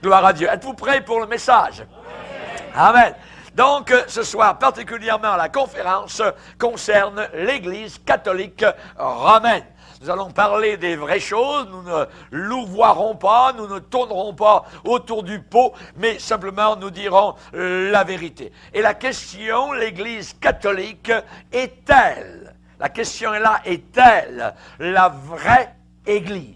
Gloire à Dieu. Êtes-vous prêts pour le message? Amen. Donc, ce soir, particulièrement, la conférence concerne l'Église catholique romaine. Nous allons parler des vraies choses, nous ne louvoirons pas, nous ne tournerons pas autour du pot, mais simplement nous dirons la vérité. Et la question, l'Église catholique est-elle, la question est là, est-elle la vraie Église?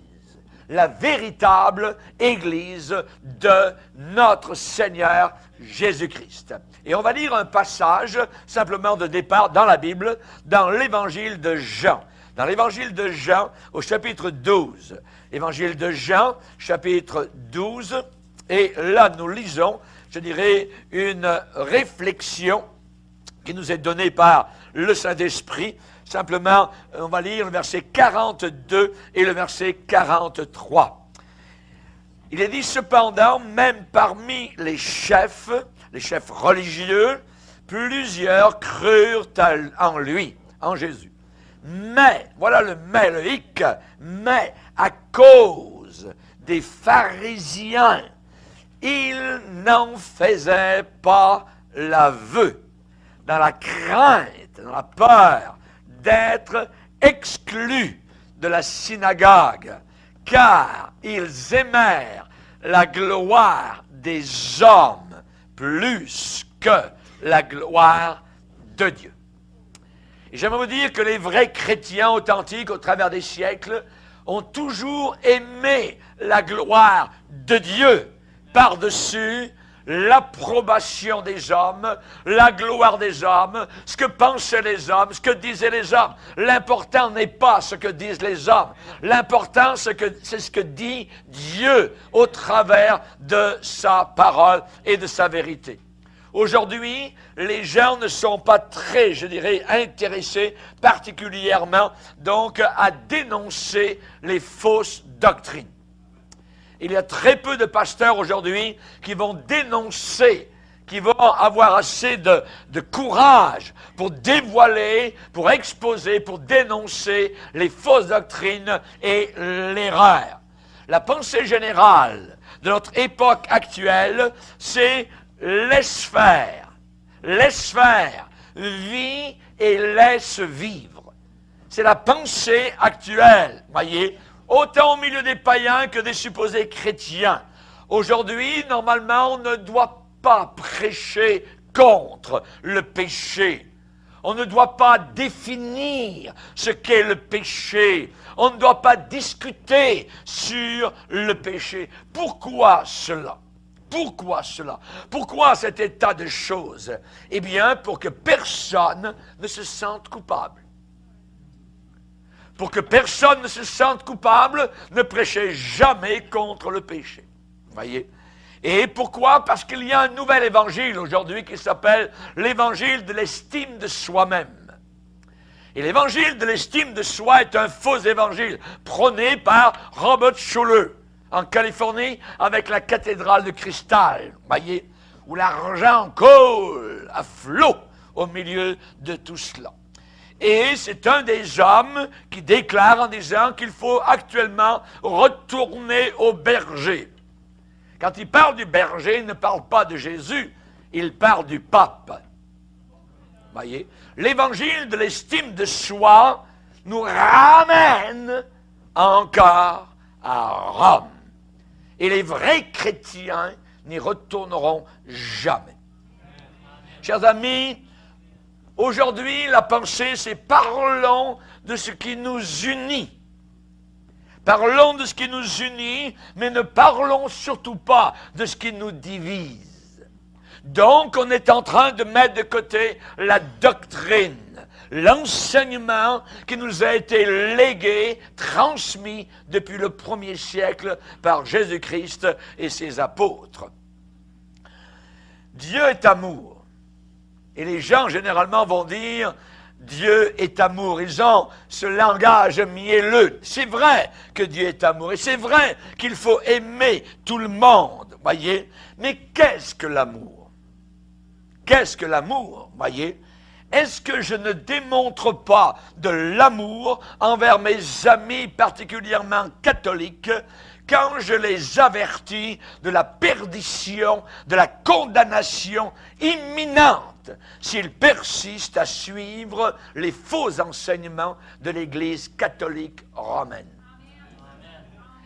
La véritable Église de notre Seigneur Jésus-Christ. Et on va lire un passage simplement de départ dans la Bible, dans l'Évangile de Jean. Dans l'Évangile de Jean, au chapitre 12. Évangile de Jean, chapitre 12. Et là, nous lisons, je dirais, une réflexion qui nous est donnée par le Saint-Esprit. Simplement, on va lire le verset 42 et le verset 43. Il est dit, cependant, même parmi les chefs religieux, plusieurs crurent en lui, en Jésus. Mais, voilà le mais, le hic, mais à cause des pharisiens, ils n'en faisaient pas l'aveu, dans la crainte, dans la peur d'être exclus de la synagogue, car ils aimèrent la gloire des hommes plus que la gloire de Dieu. Et j'aimerais vous dire que les vrais chrétiens authentiques au travers des siècles ont toujours aimé la gloire de Dieu par-dessus l'approbation des hommes, la gloire des hommes, ce que pensaient les hommes, ce que disaient les hommes. L'important n'est pas ce que disent les hommes. L'important, c'est ce que dit Dieu au travers de sa parole et de sa vérité. Aujourd'hui, les gens ne sont pas très, je dirais, intéressés particulièrement donc à dénoncer les fausses doctrines. Il y a très peu de pasteurs aujourd'hui qui vont dénoncer, qui vont avoir assez de courage pour dévoiler, pour exposer, pour dénoncer les fausses doctrines et l'erreur. La pensée générale de notre époque actuelle, c'est laisse faire, vis et laisse vivre. C'est la pensée actuelle, voyez, autant au milieu des païens que des supposés chrétiens. Aujourd'hui, normalement, on ne doit pas prêcher contre le péché. On ne doit pas définir ce qu'est le péché. On ne doit pas discuter sur le péché. Pourquoi cela? Pourquoi cela? Pourquoi cet état de choses? Eh bien, pour que personne ne se sente coupable. Pour que personne ne se sente coupable, ne prêchez jamais contre le péché. Voyez? Et pourquoi? Parce qu'il y a un nouvel évangile aujourd'hui qui s'appelle l'évangile de l'estime de soi-même. Et l'évangile de l'estime de soi est un faux évangile prôné par Robert Schuller en Californie avec la cathédrale de cristal, voyez, où l'argent coule à flot au milieu de tout cela. Et c'est un des hommes qui déclare en disant qu'il faut actuellement retourner au berger. Quand il parle du berger, il ne parle pas de Jésus, il parle du pape. Voyez, l'évangile de l'estime de soi nous ramène encore à Rome. Et les vrais chrétiens n'y retourneront jamais. Chers amis, aujourd'hui, la pensée, c'est parlons de ce qui nous unit. Parlons de ce qui nous unit, mais ne parlons surtout pas de ce qui nous divise. Donc, on est en train de mettre de côté la doctrine, l'enseignement qui nous a été légué, transmis depuis le 1er siècle par Jésus-Christ et ses apôtres. Dieu est amour. Et les gens, généralement, vont dire « Dieu est amour ». Ils ont ce langage mielleux. C'est vrai que Dieu est amour. Et c'est vrai qu'il faut aimer tout le monde, voyez. Mais qu'est-ce que l'amour? Qu'est-ce que l'amour, voyez? Est-ce que je ne démontre pas de l'amour envers mes amis particulièrement catholiques quand je les avertis de la perdition, de la condamnation imminente, s'ils persistent à suivre les faux enseignements de l'Église catholique romaine.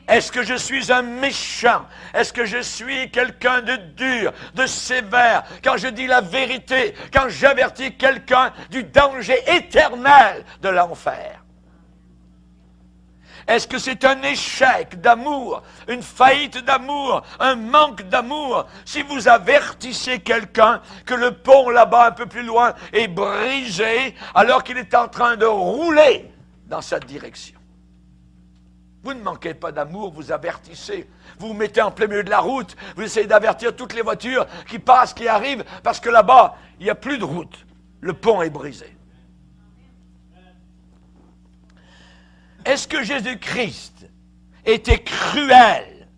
Est-ce que je suis un méchant? Est-ce que je suis quelqu'un de dur, de sévère, quand je dis la vérité, quand j'avertis quelqu'un du danger éternel de l'enfer? Est-ce que c'est un échec d'amour, une faillite d'amour, un manque d'amour, si vous avertissez quelqu'un que le pont là-bas un peu plus loin est brisé alors qu'il est en train de rouler dans cette direction? Vous ne manquez pas d'amour, vous avertissez. Vous vous mettez en plein milieu de la route, vous essayez d'avertir toutes les voitures qui passent, qui arrivent, parce que là-bas, il n'y a plus de route. Le pont est brisé. Est-ce que Jésus-Christ était cruel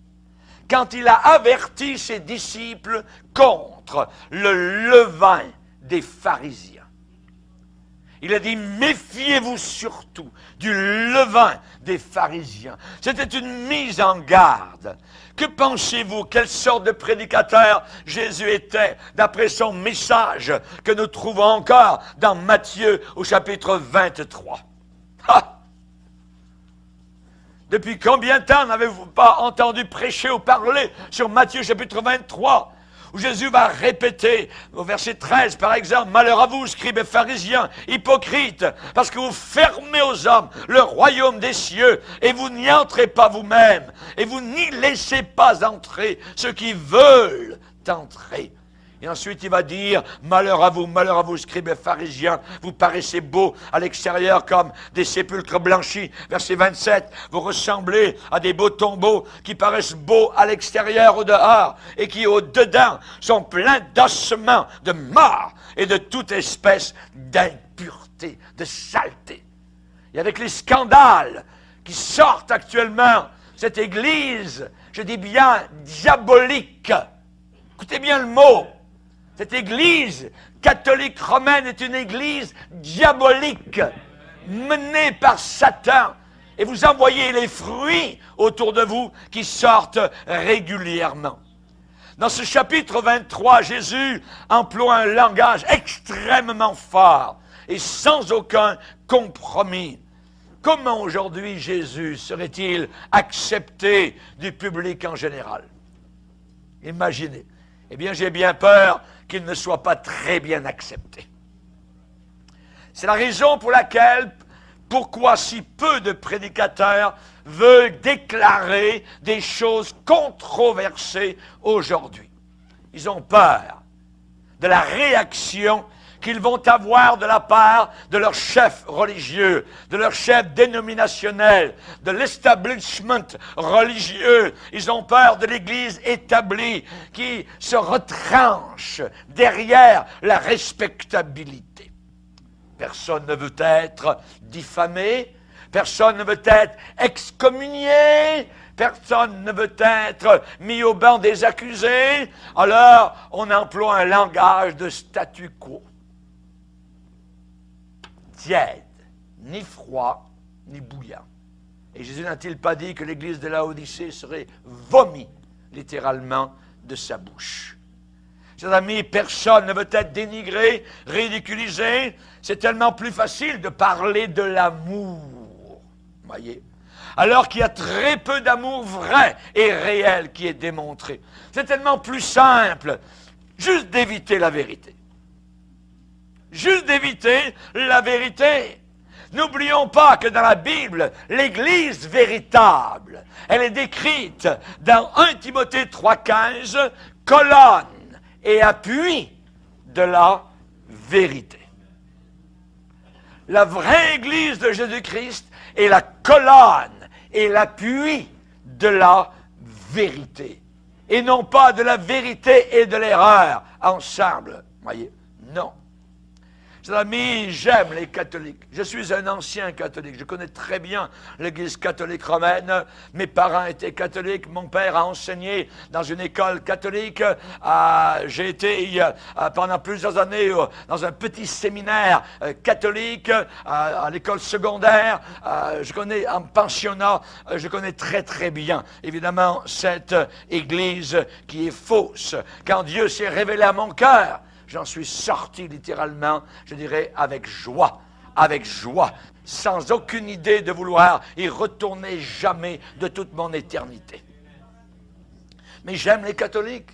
quand il a averti ses disciples contre le levain des pharisiens? Il a dit, méfiez-vous surtout du levain des pharisiens. C'était une mise en garde. Que pensez-vous? Quelle sorte de prédicateur Jésus était, d'après son message que nous trouvons encore dans Matthieu au chapitre 23? Ah! Depuis combien de temps n'avez-vous pas entendu prêcher ou parler sur Matthieu chapitre 23? Où Jésus va répéter, au verset 13 par exemple, « Malheur à vous, scribes et pharisiens, hypocrites, parce que vous fermez aux hommes le royaume des cieux, et vous n'y entrez pas vous-même, et vous n'y laissez pas entrer ceux qui veulent entrer. » Et ensuite, il va dire, malheur à vous, scribes et pharisiens, vous paraissez beaux à l'extérieur comme des sépulcres blanchis. Verset 27, vous ressemblez à des beaux tombeaux qui paraissent beaux à l'extérieur, au dehors, et qui au dedans sont pleins d'ossements, de mort et de toute espèce d'impureté, de saleté. Et avec les scandales qui sortent actuellement, cette Église, je dis bien diabolique, écoutez bien le mot, cette Église catholique romaine est une Église diabolique, menée par Satan. Et vous en voyez les fruits autour de vous qui sortent régulièrement. Dans ce chapitre 23, Jésus emploie un langage extrêmement fort et sans aucun compromis. Comment aujourd'hui Jésus serait-il accepté du public en général? Imaginez. Eh bien, j'ai bien peur qu'il ne soit pas très bien accepté. C'est la raison pour laquelle, pourquoi si peu de prédicateurs veulent déclarer des choses controversées aujourd'hui. Ils ont peur de la réaction qu'ils vont avoir de la part de leurs chefs religieux, de leurs chefs dénominationnels, de l'establishment religieux. Ils ont peur de l'Église établie qui se retranche derrière la respectabilité. Personne ne veut être diffamé, personne ne veut être excommunié, personne ne veut être mis au banc des accusés. Alors, on emploie un langage de statu quo. Tiède, ni froid, ni bouillant. Et Jésus n'a-t-il pas dit que l'église de Laodicée serait vomie, littéralement, de sa bouche? Chers amis, personne ne veut être dénigré, ridiculisé. C'est tellement plus facile de parler de l'amour, voyez, alors qu'il y a très peu d'amour vrai et réel qui est démontré. C'est tellement plus simple, juste d'éviter la vérité. Juste d'éviter la vérité. N'oublions pas que dans la Bible, l'Église véritable, elle est décrite dans 1 Timothée 3,15, colonne et appui de la vérité. La vraie Église de Jésus-Christ est la colonne et l'appui de la vérité. Et non pas de la vérité et de l'erreur ensemble. Voyez? Non. Chers amis, j'aime les catholiques. Je suis un ancien catholique. Je connais très bien l'Église catholique romaine. Mes parents étaient catholiques. Mon père a enseigné dans une école catholique. J'ai été pendant plusieurs années dans un petit séminaire catholique à l'école secondaire. Je connais en pensionnat. Je connais très très bien, évidemment, cette Église qui est fausse. Quand Dieu s'est révélé à mon cœur, j'en suis sorti littéralement, je dirais, avec joie, sans aucune idée de vouloir y retourner jamais de toute mon éternité. Mais j'aime les catholiques.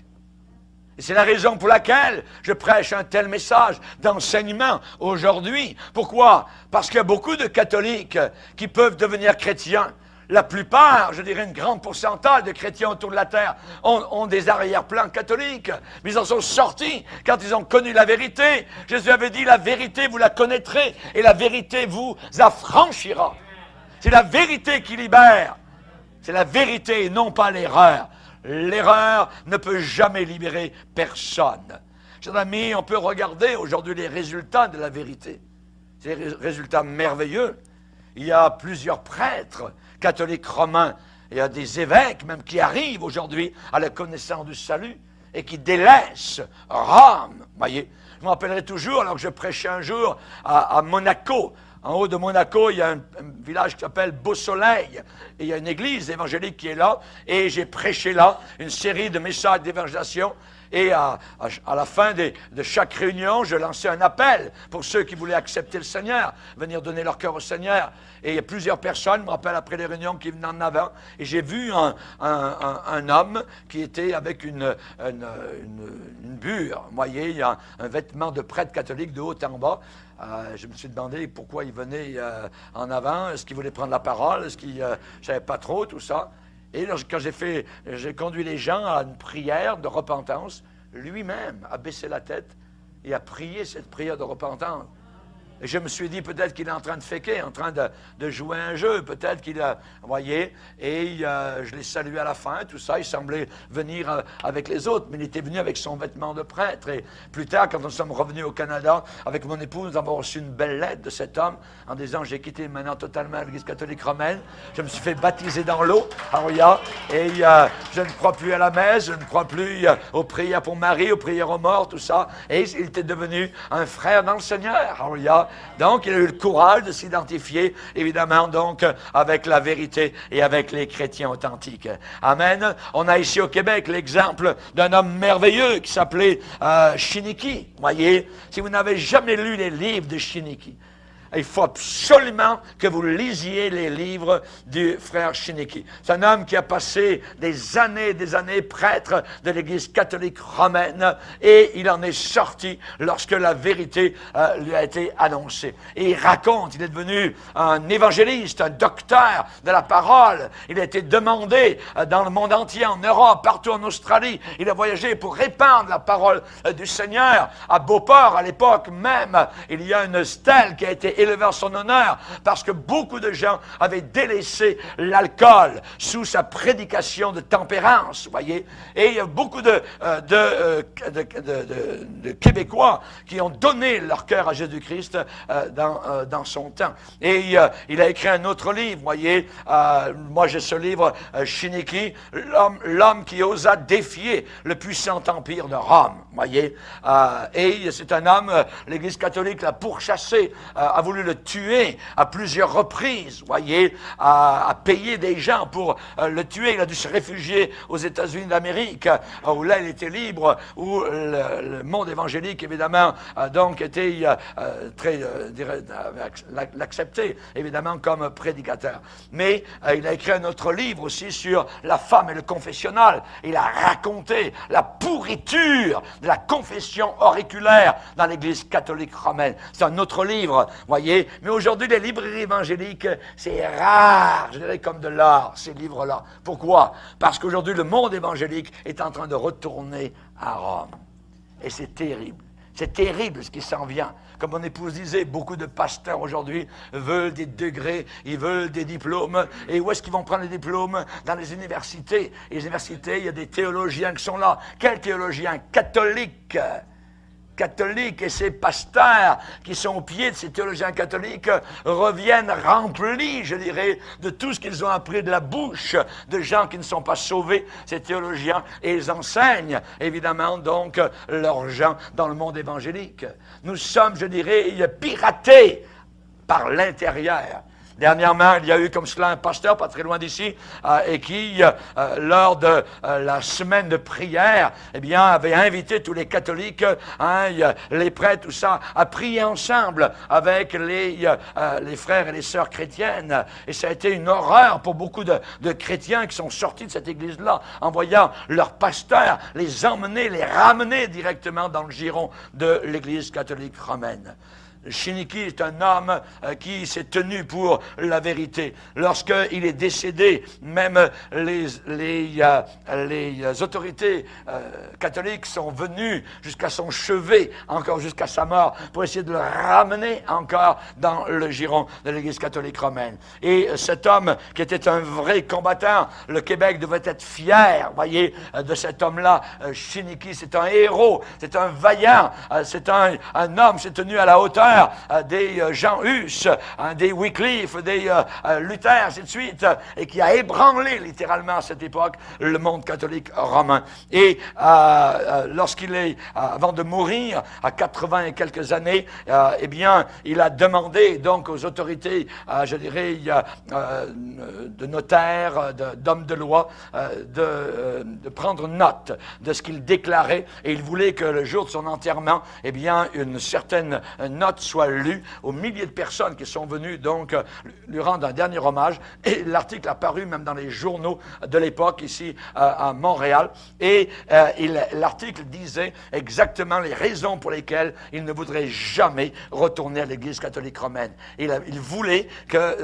Et c'est la raison pour laquelle je prêche un tel message d'enseignement aujourd'hui. Pourquoi? Parce qu'il y a beaucoup de catholiques qui peuvent devenir chrétiens. La plupart, je dirais une grande pourcentage de chrétiens autour de la terre ont des arrière-plans catholiques. Mais ils en sont sortis quand ils ont connu la vérité. Jésus avait dit, la vérité, vous la connaîtrez et la vérité vous affranchira. C'est la vérité qui libère. C'est la vérité et non pas l'erreur. L'erreur ne peut jamais libérer personne. Chers amis, on peut regarder aujourd'hui les résultats de la vérité. C'est des résultats merveilleux. Il y a plusieurs prêtres catholiques romains, il y a des évêques même qui arrivent aujourd'hui à la connaissance du salut et qui délaissent Rome. Voyez, je me rappellerai toujours, alors que je prêchais un jour à Monaco. En haut de Monaco, il y a un village qui s'appelle Beau-Soleil. Et il y a une église évangélique qui est là. Et j'ai prêché là une série de messages d'évangélisation. Et à la fin de chaque réunion, je lançais un appel pour ceux qui voulaient accepter le Seigneur, venir donner leur cœur au Seigneur. Et il y a plusieurs personnes, je me rappelle après les réunions, qui venaient en avant. Et j'ai vu un homme qui était avec une bure. Vous voyez, il y a un vêtement de prêtre catholique de haut en bas. Je me suis demandé pourquoi il venait en avant. Est-ce qu'il voulait prendre la parole? Est-ce qu'il ne savait pas trop, tout ça? Et quand j'ai conduit les gens à une prière de repentance, lui-même a baissé la tête et a prié cette prière de repentance. Et je me suis dit, peut-être qu'il est en train de féquer, en train de jouer un jeu, peut-être qu'il a, vous voyez, et je l'ai salué à la fin, tout ça, il semblait venir avec les autres, mais il était venu avec son vêtement de prêtre. Et plus tard, quand nous sommes revenus au Canada, avec mon épouse, nous avons reçu une belle lettre de cet homme, en disant, j'ai quitté maintenant totalement l'Église catholique romaine, je me suis fait baptiser dans l'eau, et je ne crois plus à la messe, je ne crois plus aux prières pour Marie, aux prières aux morts, tout ça, et il était devenu un frère dans le Seigneur, donc, il a eu le courage de s'identifier, évidemment, donc, avec la vérité et avec les chrétiens authentiques. Amen. On a ici au Québec l'exemple d'un homme merveilleux qui s'appelait Chiniki. Voyez, si vous n'avez jamais lu les livres de Chiniki, il faut absolument que vous lisiez les livres du frère Chiniki. C'est un homme qui a passé des années prêtre de l'Église catholique romaine et il en est sorti lorsque la vérité lui a été annoncée. Et il raconte, il est devenu un évangéliste, un docteur de la parole. Il a été demandé dans le monde entier, en Europe, partout en Australie. Il a voyagé pour répandre la parole du Seigneur. À Beauport, à l'époque même, il y a une stèle qui a été élevée en son honneur parce que beaucoup de gens avaient délaissé l'alcool sous sa prédication de tempérance, voyez. Et il y a beaucoup de Québécois qui ont donné leur cœur à Jésus-Christ dans son temps. Et il a écrit un autre livre, voyez. Moi, j'ai ce livre, Chiniki, l'homme qui osa défier le puissant empire de Rome, voyez. Et c'est un homme, l'Église catholique l'a pourchassé, a voulu le tuer à plusieurs reprises, voyez, a payé des gens pour le tuer. Il a dû se réfugier aux États-Unis d'Amérique, où là, il était libre, où le monde évangélique, évidemment, a donc été l'accepté, évidemment, comme prédicateur. Mais il a écrit un autre livre aussi sur la femme et le confessionnal. Il a raconté la pourriture de la confession auriculaire dans l'Église catholique romaine. C'est un autre livre, voyez. Mais aujourd'hui, les librairies évangéliques, c'est rare, je dirais comme de l'or, ces livres-là. Pourquoi? Parce qu'aujourd'hui, le monde évangélique est en train de retourner à Rome. Et c'est terrible. C'est terrible ce qui s'en vient. Comme mon épouse disait, beaucoup de pasteurs aujourd'hui veulent des degrés, ils veulent des diplômes. Et où est-ce qu'ils vont prendre les diplômes? Dans les universités. Et les universités, il y a des théologiens qui sont là. Quels théologiens? Catholiques. catholiques et ces pasteurs qui sont au pied de ces théologiens catholiques reviennent remplis, je dirais, de tout ce qu'ils ont appris de la bouche de gens qui ne sont pas sauvés, ces théologiens, et ils enseignent, évidemment, donc, leurs gens dans le monde évangélique. Nous sommes, je dirais, piratés par l'intérieur. Dernièrement, il y a eu comme cela un pasteur, pas très loin d'ici, et qui, lors de la semaine de prière, eh bien, avait invité tous les catholiques, les prêtres, tout ça, à prier ensemble avec les frères et les sœurs chrétiennes. Et ça a été une horreur pour beaucoup de chrétiens qui sont sortis de cette église-là, en voyant leur pasteur les emmener, les ramener directement dans le giron de l'église catholique romaine. Chiniki est un homme qui s'est tenu pour la vérité. Lorsqu'il est décédé, même les autorités catholiques sont venues jusqu'à son chevet, encore jusqu'à sa mort, pour essayer de le ramener encore dans le giron de l'Église catholique romaine. Et cet homme, qui était un vrai combattant, le Québec devait être fier, voyez, de cet homme-là. Chiniki, c'est un héros, c'est un vaillant, c'est un homme, s'est tenu à la hauteur des Jean Hus, des Wycliffe, des Luther, ainsi de suite, et qui a ébranlé littéralement à cette époque le monde catholique romain. Et lorsqu'il est, avant de mourir, à 80 et quelques années, eh bien, il a demandé donc aux autorités, je dirais, de notaires, d'hommes de loi, de prendre note de ce qu'il déclarait, et il voulait que le jour de son enterrement, eh bien, une certaine note soit lue aux milliers de personnes qui sont venues donc lui rendre un dernier hommage. Et l'article a paru même dans les journaux de l'époque ici à Montréal. Et l'article disait exactement les raisons pour lesquelles il ne voudrait jamais retourner à l'Église catholique romaine. Il voulait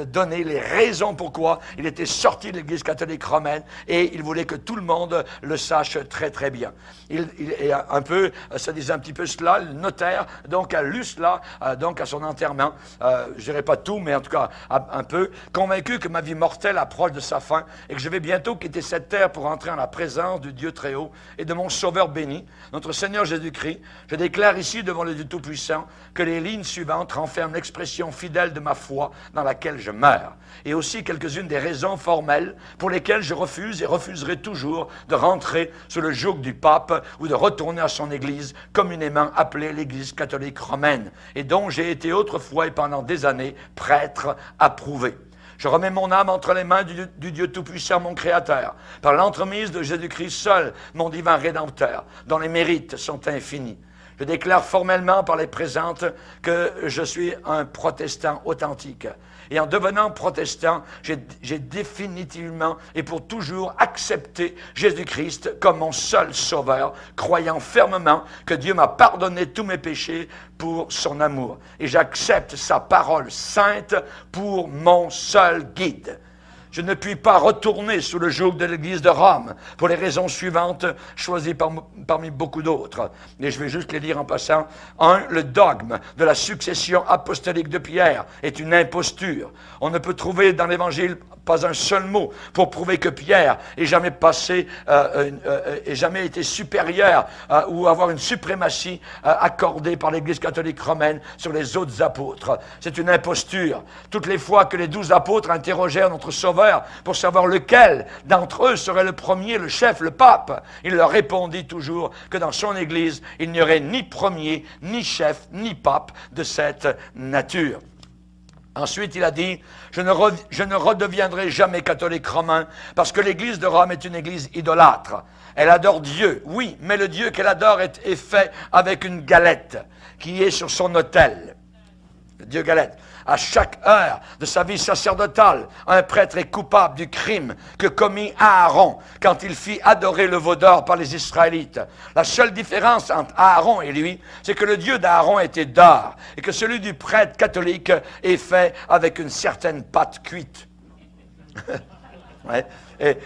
donner les raisons pourquoi il était sorti de l'Église catholique romaine, et il voulait que tout le monde le sache très très bien. Il est un peu, ça disait un petit peu cela, le notaire donc a lu cela donc à son enterrement, je dirais pas tout, mais en tout cas un peu, convaincu que ma vie mortelle approche de sa fin et que je vais bientôt quitter cette terre pour entrer en la présence du Dieu très haut et de mon Sauveur béni, notre Seigneur Jésus-Christ. Je déclare ici devant le Dieu Tout-Puissant que les lignes suivantes renferment l'expression fidèle de ma foi dans laquelle je meurs, et aussi quelques-unes des raisons formelles pour lesquelles je refuse et refuserai toujours de rentrer sous le joug du pape ou de retourner à son Église communément appelée l'Église catholique romaine, et dont j'ai été autrefois et pendant des années prêtre approuvé. Je remets mon âme entre les mains du Dieu Tout-Puissant, mon Créateur, par l'entremise de Jésus-Christ seul, mon divin Rédempteur, dont les mérites sont infinis. Je déclare formellement par les présentes que je suis un protestant authentique. Et en devenant protestant, j'ai définitivement et pour toujours accepté Jésus-Christ comme mon seul sauveur, croyant fermement que Dieu m'a pardonné tous mes péchés pour son amour. Et j'accepte sa parole sainte pour mon seul guide. Je ne puis pas retourner sous le joug de l'Église de Rome pour les raisons suivantes, choisies parmi beaucoup d'autres. Et je vais juste les lire en passant. 1. Le dogme de la succession apostolique de Pierre est une imposture. On ne peut trouver dans l'Évangile pas un seul mot pour prouver que Pierre ait jamais jamais été supérieur ou avoir une suprématie accordée par l'Église catholique romaine sur les autres apôtres. C'est une imposture. Toutes les fois que les 12 apôtres interrogèrent notre Sauveur pour savoir lequel d'entre eux serait le premier, le chef, le pape, il leur répondit toujours que dans son Église, il n'y aurait ni premier, ni chef, ni pape de cette nature. Ensuite, il a dit, je ne redeviendrai jamais catholique romain parce que l'Église de Rome est une Église idolâtre. Elle adore Dieu, oui, mais le Dieu qu'elle adore est fait avec une galette qui est sur son autel. Le Dieu galette. À chaque heure de sa vie sacerdotale, un prêtre est coupable du crime que commit Aaron quand il fit adorer le veau d'or par les Israélites. La seule différence entre Aaron et lui, c'est que le Dieu d'Aaron était d'or et que celui du prêtre catholique est fait avec une certaine pâte cuite. Ouais. Et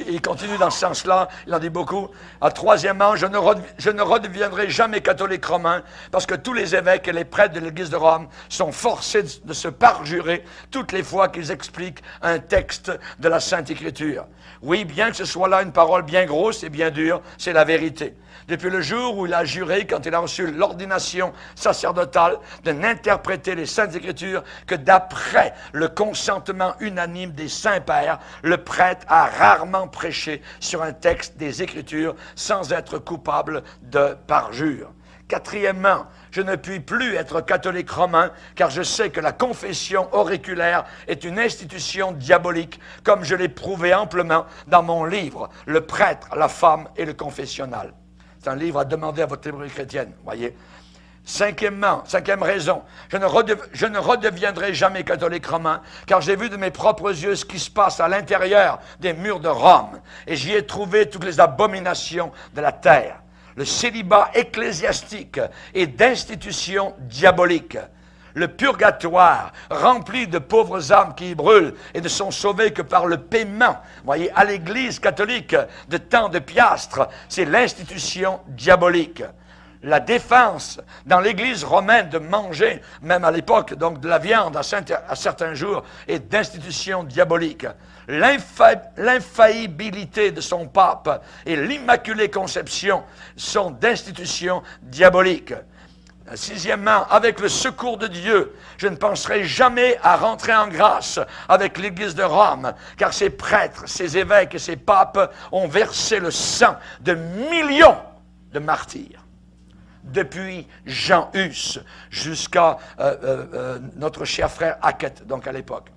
il continue dans ce sens-là, il en dit beaucoup. Troisièmement, je ne redeviendrai jamais catholique romain, parce que tous les évêques et les prêtres de l'Église de Rome sont forcés de se parjurer toutes les fois qu'ils expliquent un texte de la Sainte Écriture. Oui, bien que ce soit là une parole bien grosse et bien dure, c'est la vérité. Depuis le jour où il a juré, quand il a reçu l'ordination sacerdotale, de n'interpréter les Saintes Écritures que d'après le consentement unanime des saints-pères, le prêtre a rarement prêché sur un texte des Écritures sans être coupable de parjure. Quatrièmement, je ne puis plus être catholique romain, car je sais que la confession auriculaire est une institution diabolique, comme je l'ai prouvé amplement dans mon livre « Le prêtre, la femme et le confessionnal ». C'est un livre à demander à votre librairie chrétienne, voyez. Cinquième raison, je ne redeviendrai jamais catholique romain, car j'ai vu de mes propres yeux ce qui se passe à l'intérieur des murs de Rome, et j'y ai trouvé toutes les abominations de la terre. Le célibat ecclésiastique est d'institutions diaboliques. Le purgatoire, rempli de pauvres âmes qui y brûlent et ne sont sauvées que par le paiement, voyez, à l'Église catholique, de tant de piastres, c'est l'institution diabolique. La défense dans l'Église romaine de manger, même à l'époque, donc de la viande à certains jours, est d'institution diabolique. L'infaillibilité de son pape et l'Immaculée Conception sont d'institutions diaboliques. Sixièmement, avec le secours de Dieu, je ne penserai jamais à rentrer en grâce avec l'Église de Rome, car ces prêtres, ces évêques et ces papes ont versé le sang de millions de martyrs. Depuis Jean Hus jusqu'à notre cher frère Hackett, donc à l'époque.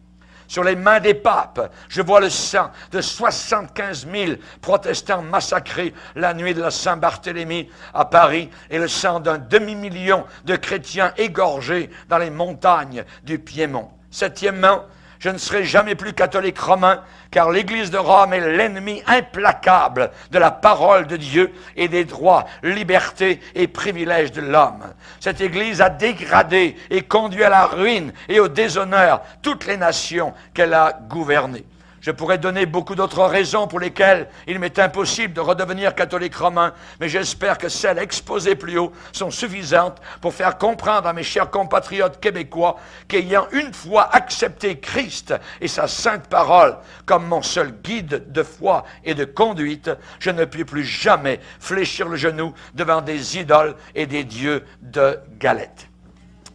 Sur les mains des papes, je vois le sang de 75 000 protestants massacrés la nuit de la Saint-Barthélemy à Paris et le sang d'un demi-million de chrétiens égorgés dans les montagnes du Piémont. Septièmement, je ne serai jamais plus catholique romain, car l'Église de Rome est l'ennemi implacable de la parole de Dieu et des droits, libertés et privilèges de l'homme. Cette Église a dégradé et conduit à la ruine et au déshonneur toutes les nations qu'elle a gouvernées. Je pourrais donner beaucoup d'autres raisons pour lesquelles il m'est impossible de redevenir catholique romain, mais j'espère que celles exposées plus haut sont suffisantes pour faire comprendre à mes chers compatriotes québécois qu'ayant une fois accepté Christ et sa sainte parole comme mon seul guide de foi et de conduite, je ne puis plus jamais fléchir le genou devant des idoles et des dieux de galettes.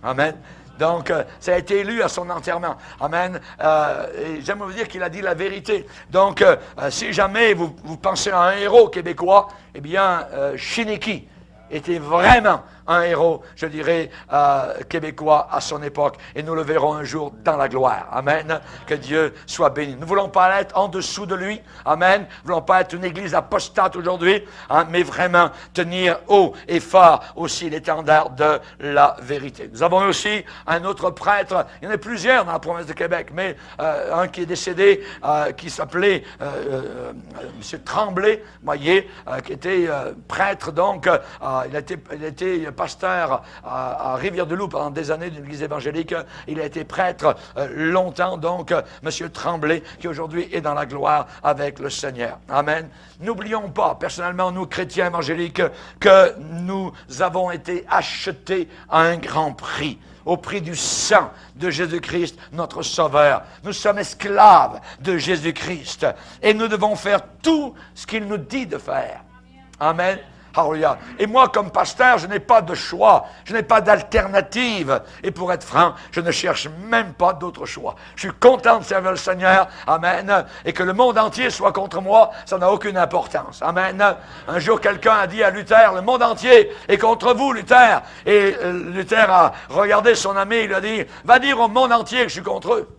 Amen. Donc, ça a été élu à son enterrement. Amen. Et j'aimerais vous dire qu'il a dit la vérité. Donc, si jamais vous pensez à un héros québécois, eh bien, Chiniki était vraiment un héros, je dirais, québécois à son époque. Et nous le verrons un jour dans la gloire. Amen. Que Dieu soit béni. Nous ne voulons pas être en dessous de lui. Amen. Nous ne voulons pas être une église apostate aujourd'hui, hein, mais vraiment tenir haut et fort aussi l'étendard de la vérité. Nous avons aussi un autre prêtre. Il y en a plusieurs dans la province de Québec, mais un qui est décédé, qui s'appelait M. Tremblay, voyez, qui était prêtre, donc, il a été pasteur à Rivière-du-Loup pendant des années d'une église évangélique. Il a été prêtre longtemps, donc, M. Tremblay, qui aujourd'hui est dans la gloire avec le Seigneur. Amen. N'oublions pas, personnellement, nous, chrétiens évangéliques, que nous avons été achetés à un grand prix, au prix du sang de Jésus-Christ, notre Sauveur. Nous sommes esclaves de Jésus-Christ et nous devons faire tout ce qu'il nous dit de faire. Amen. Alléluia. Et moi, comme pasteur, je n'ai pas de choix, je n'ai pas d'alternative. Et pour être franc, je ne cherche même pas d'autre choix. Je suis content de servir le Seigneur. Amen. Et que le monde entier soit contre moi, ça n'a aucune importance. Amen. Un jour, quelqu'un a dit à Luther, le monde entier est contre vous, Luther. Et Luther a regardé son ami, il a dit, va dire au monde entier que je suis contre eux.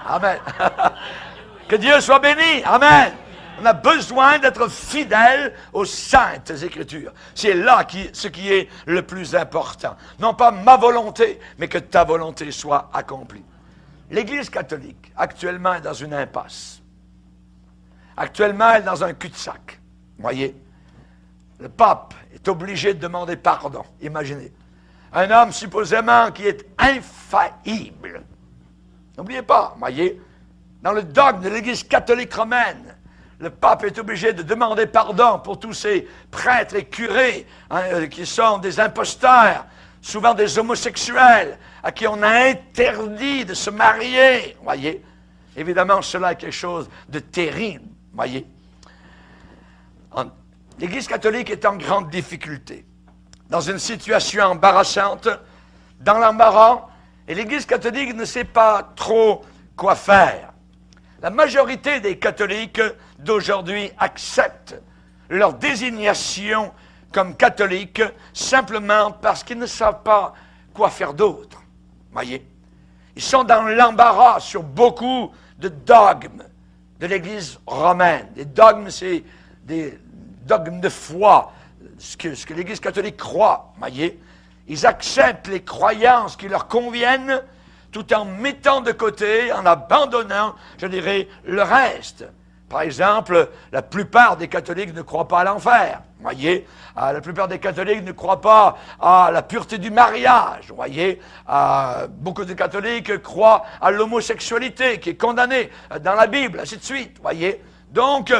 Amen. Que Dieu soit béni. Amen. On a besoin d'être fidèles aux saintes Écritures. C'est là ce qui est le plus important. Non pas ma volonté, mais que ta volonté soit accomplie. L'Église catholique, actuellement, est dans une impasse. Actuellement, elle est dans un cul-de-sac. Voyez, le pape est obligé de demander pardon. Imaginez. Un homme supposément qui est infaillible. N'oubliez pas, voyez, dans le dogme de l'Église catholique romaine, le pape est obligé de demander pardon pour tous ces prêtres et curés qui sont des imposteurs, souvent des homosexuels, à qui on a interdit de se marier. Voyez, évidemment, cela est quelque chose de terrible. Voyez, l'Église catholique est en grande difficulté, dans une situation embarrassante, dans l'embarras, et l'Église catholique ne sait pas trop quoi faire. La majorité des catholiques d'aujourd'hui acceptent leur désignation comme catholiques simplement parce qu'ils ne savent pas quoi faire d'autre. Voyez, ils sont dans l'embarras sur beaucoup de dogmes de l'Église romaine. Des dogmes, c'est des dogmes de foi, ce que l'Église catholique croit. Voyez, ils acceptent les croyances qui leur conviennent, tout en mettant de côté, en abandonnant, je dirais, le reste. Par exemple, la plupart des catholiques ne croient pas à l'enfer. Voyez, la plupart des catholiques ne croient pas à la pureté du mariage. Voyez, beaucoup de catholiques croient à l'homosexualité qui est condamnée dans la Bible, ainsi de suite. Voyez. Donc,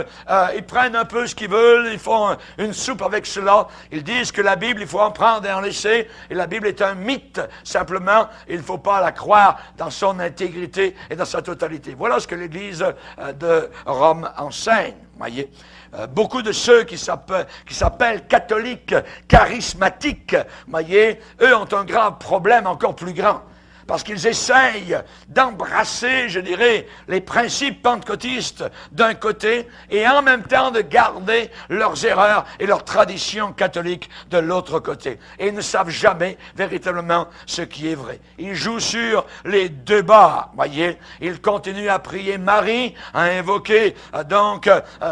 ils prennent un peu ce qu'ils veulent, ils font une soupe avec cela. Ils disent que la Bible, il faut en prendre et en laisser. Et la Bible est un mythe, simplement. Il ne faut pas la croire dans son intégrité et dans sa totalité. Voilà ce que l'Église de Rome enseigne. Voyez. Beaucoup de ceux qui s'appellent catholiques charismatiques, voyez, eux ont un grave problème encore plus grand. Parce qu'ils essayent d'embrasser, je dirais, les principes pentecôtistes d'un côté et en même temps de garder leurs erreurs et leurs traditions catholiques de l'autre côté. Et ils ne savent jamais véritablement ce qui est vrai. Ils jouent sur les deux bords, voyez. Ils continuent à prier Marie, à invoquer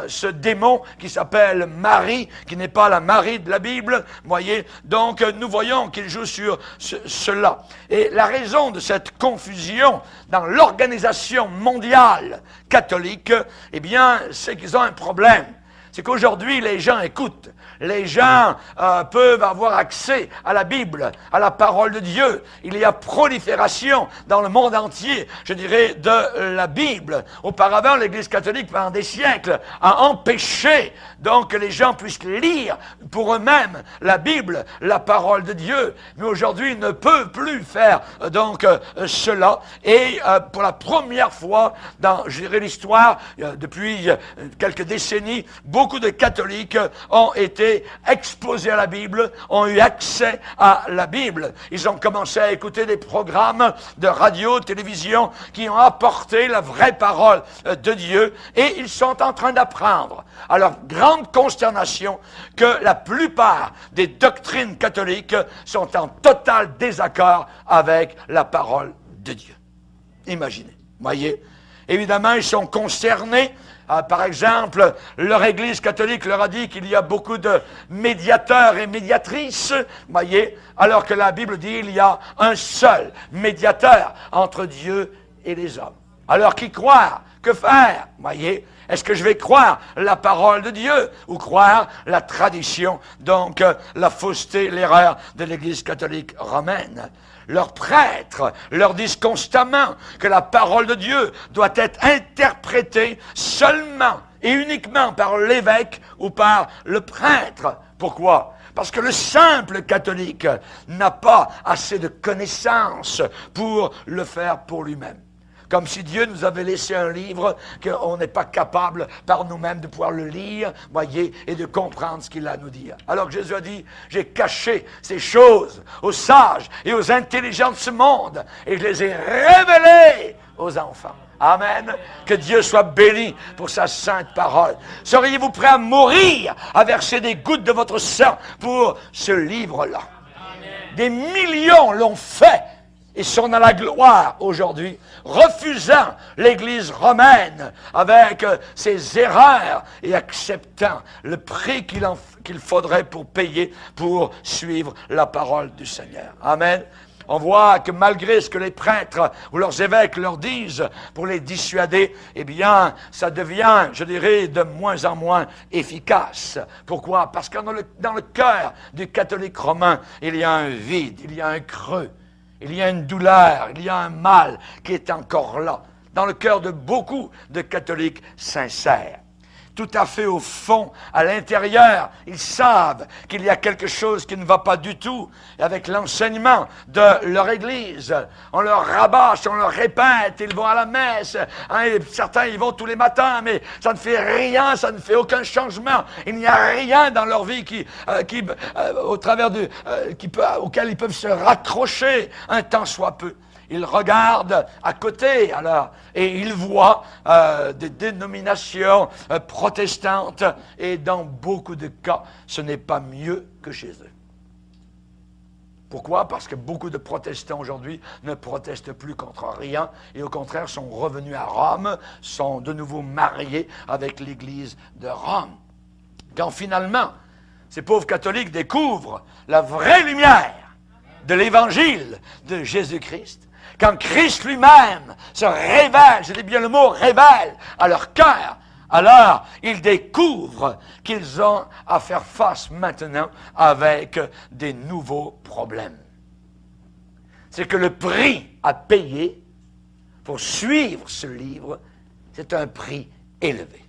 ce démon qui s'appelle Marie, qui n'est pas la Marie de la Bible, voyez. Donc nous voyons qu'ils jouent sur cela. Et la raison de cette confusion dans l'organisation mondiale catholique, eh bien, c'est qu'ils ont un problème. C'est qu'aujourd'hui, les gens écoutent. Les gens peuvent avoir accès à la Bible, à la parole de Dieu. Il y a prolifération dans le monde entier, je dirais, de la Bible. Auparavant, l'Église catholique, pendant des siècles, a empêché donc que les gens puissent lire pour eux-mêmes la Bible, la parole de Dieu. Mais aujourd'hui, ils ne peuvent plus faire cela. Et pour la première fois dans, je dirais, l'histoire, depuis quelques décennies, beaucoup de catholiques ont été exposés à la Bible, ont eu accès à la Bible. Ils ont commencé à écouter des programmes de radio, télévision, qui ont apporté la vraie parole de Dieu, et ils sont en train d'apprendre, à leur grande consternation, que la plupart des doctrines catholiques sont en total désaccord avec la parole de Dieu. Imaginez, voyez. Évidemment, ils sont concernés. Par exemple, leur Église catholique leur a dit qu'il y a beaucoup de médiateurs et médiatrices, voyez, alors que la Bible dit qu'il y a un seul médiateur entre Dieu et les hommes. Alors qui croire? Que faire? Voyez, est-ce que je vais croire la parole de Dieu ou croire la tradition, donc la fausseté, l'erreur de l'Église catholique romaine? Leurs prêtres leur disent constamment que la parole de Dieu doit être interprétée seulement et uniquement par l'évêque ou par le prêtre. Pourquoi? Parce que le simple catholique n'a pas assez de connaissances pour le faire pour lui-même. Comme si Dieu nous avait laissé un livre qu'on n'est pas capable par nous-mêmes de pouvoir le lire, voyez, et de comprendre ce qu'il a à nous dire. Alors que Jésus a dit, j'ai caché ces choses aux sages et aux intelligents de ce monde, et je les ai révélées aux enfants. Amen. Que Dieu soit béni pour sa sainte parole. Seriez-vous prêts à mourir, à verser des gouttes de votre sang pour ce livre-là? Des millions l'ont fait. Ils sont dans la gloire aujourd'hui, refusant l'Église romaine avec ses erreurs et acceptant le prix qu'il faudrait pour payer pour suivre la parole du Seigneur. Amen. On voit que malgré ce que les prêtres ou leurs évêques leur disent pour les dissuader, eh bien, ça devient, je dirais, de moins en moins efficace. Pourquoi? Parce que dans le cœur du catholique romain, il y a un vide, il y a un creux. Il y a une douleur, il y a un mal qui est encore là. dans le cœur de beaucoup de catholiques sincères. Tout à fait au fond, à l'intérieur, ils savent qu'il y a quelque chose qui ne va pas du tout avec l'enseignement de leur Église. On leur rabâche, on leur répète, ils vont à la messe, hein, et certains y vont tous les matins, mais ça ne fait rien, ça ne fait aucun changement. Il n'y a rien dans leur vie auquel ils peuvent se raccrocher un tant soit peu. Ils regardent à côté, alors, et ils voient des dénominations protestantes, et dans beaucoup de cas, ce n'est pas mieux que chez eux. Pourquoi? Parce que beaucoup de protestants aujourd'hui ne protestent plus contre rien, et au contraire sont revenus à Rome, sont de nouveau mariés avec l'Église de Rome. Quand finalement, ces pauvres catholiques découvrent la vraie lumière de l'Évangile de Jésus-Christ, quand Christ lui-même se révèle, je dis bien le mot révèle, à leur cœur, alors ils découvrent qu'ils ont à faire face maintenant avec des nouveaux problèmes. C'est que le prix à payer pour suivre ce livre, c'est un prix élevé.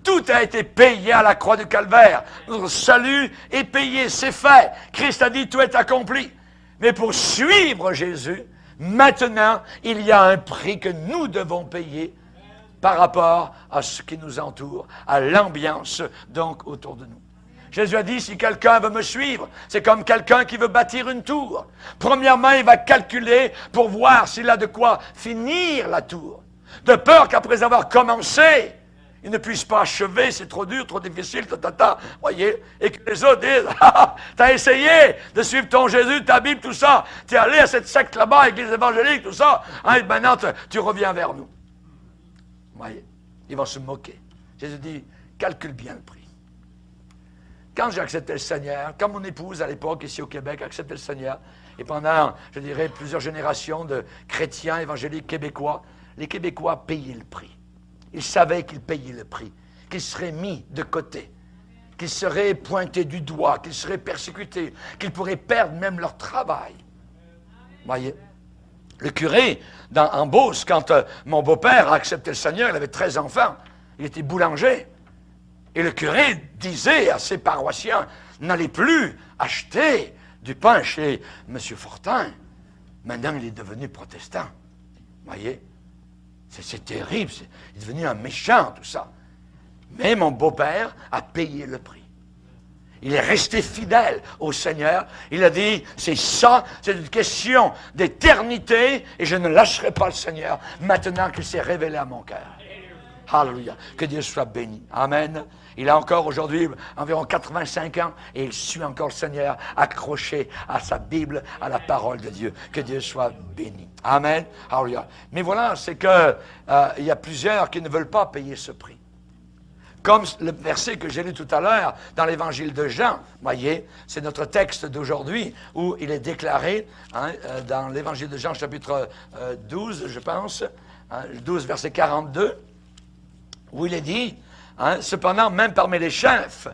Tout a été payé à la croix du Calvaire. Notre salut est payé, c'est fait. Christ a dit, tout est accompli. Mais pour suivre Jésus, maintenant, il y a un prix que nous devons payer par rapport à ce qui nous entoure, à l'ambiance donc autour de nous. Jésus a dit, si quelqu'un veut me suivre, c'est comme quelqu'un qui veut bâtir une tour. Premièrement, il va calculer pour voir s'il a de quoi finir la tour. De peur qu'après avoir commencé, il ne puisse pas achever, c'est trop dur, trop difficile, voyez, et que les autres disent, ah, t'as essayé de suivre ton Jésus, ta Bible, tout ça, t'es allé à cette secte là-bas avec les évangéliques, tout ça, hein, et maintenant tu reviens vers nous. Voyez, ils vont se moquer. Jésus dit, calcule bien le prix. Quand j'ai accepté le Seigneur, quand mon épouse à l'époque ici au Québec a accepté le Seigneur, et pendant, je dirais, plusieurs générations de chrétiens évangéliques québécois, les Québécois payaient le prix. Ils savaient qu'ils payaient le prix, qu'ils seraient mis de côté, qu'ils seraient pointés du doigt, qu'ils seraient persécutés, qu'ils pourraient perdre même leur travail. Voyez, le curé en Beauce, quand mon beau-père a accepté le Seigneur, il avait 13 enfants, il était boulanger. Et le curé disait à ses paroissiens, n'allez plus acheter du pain chez M. Fortin. Maintenant, il est devenu protestant. Voyez, c'est terrible, il est devenu un méchant, tout ça. Mais mon beau-père a payé le prix. Il est resté fidèle au Seigneur. Il a dit, c'est ça, c'est une question d'éternité, et je ne lâcherai pas le Seigneur, maintenant qu'il s'est révélé à mon cœur. Alléluia. Que Dieu soit béni. Amen. Il a encore aujourd'hui environ 85 ans et il suit encore le Seigneur accroché à sa Bible, à la parole de Dieu. Que Dieu soit béni. Amen. Alléluia. Mais voilà, c'est que il y a plusieurs qui ne veulent pas payer ce prix. Comme le verset que j'ai lu tout à l'heure dans l'évangile de Jean, voyez, c'est notre texte d'aujourd'hui où il est déclaré, hein, dans l'évangile de Jean, chapitre 12, je pense, hein, 12, verset 42, où il est dit, hein, cependant, même parmi les chefs,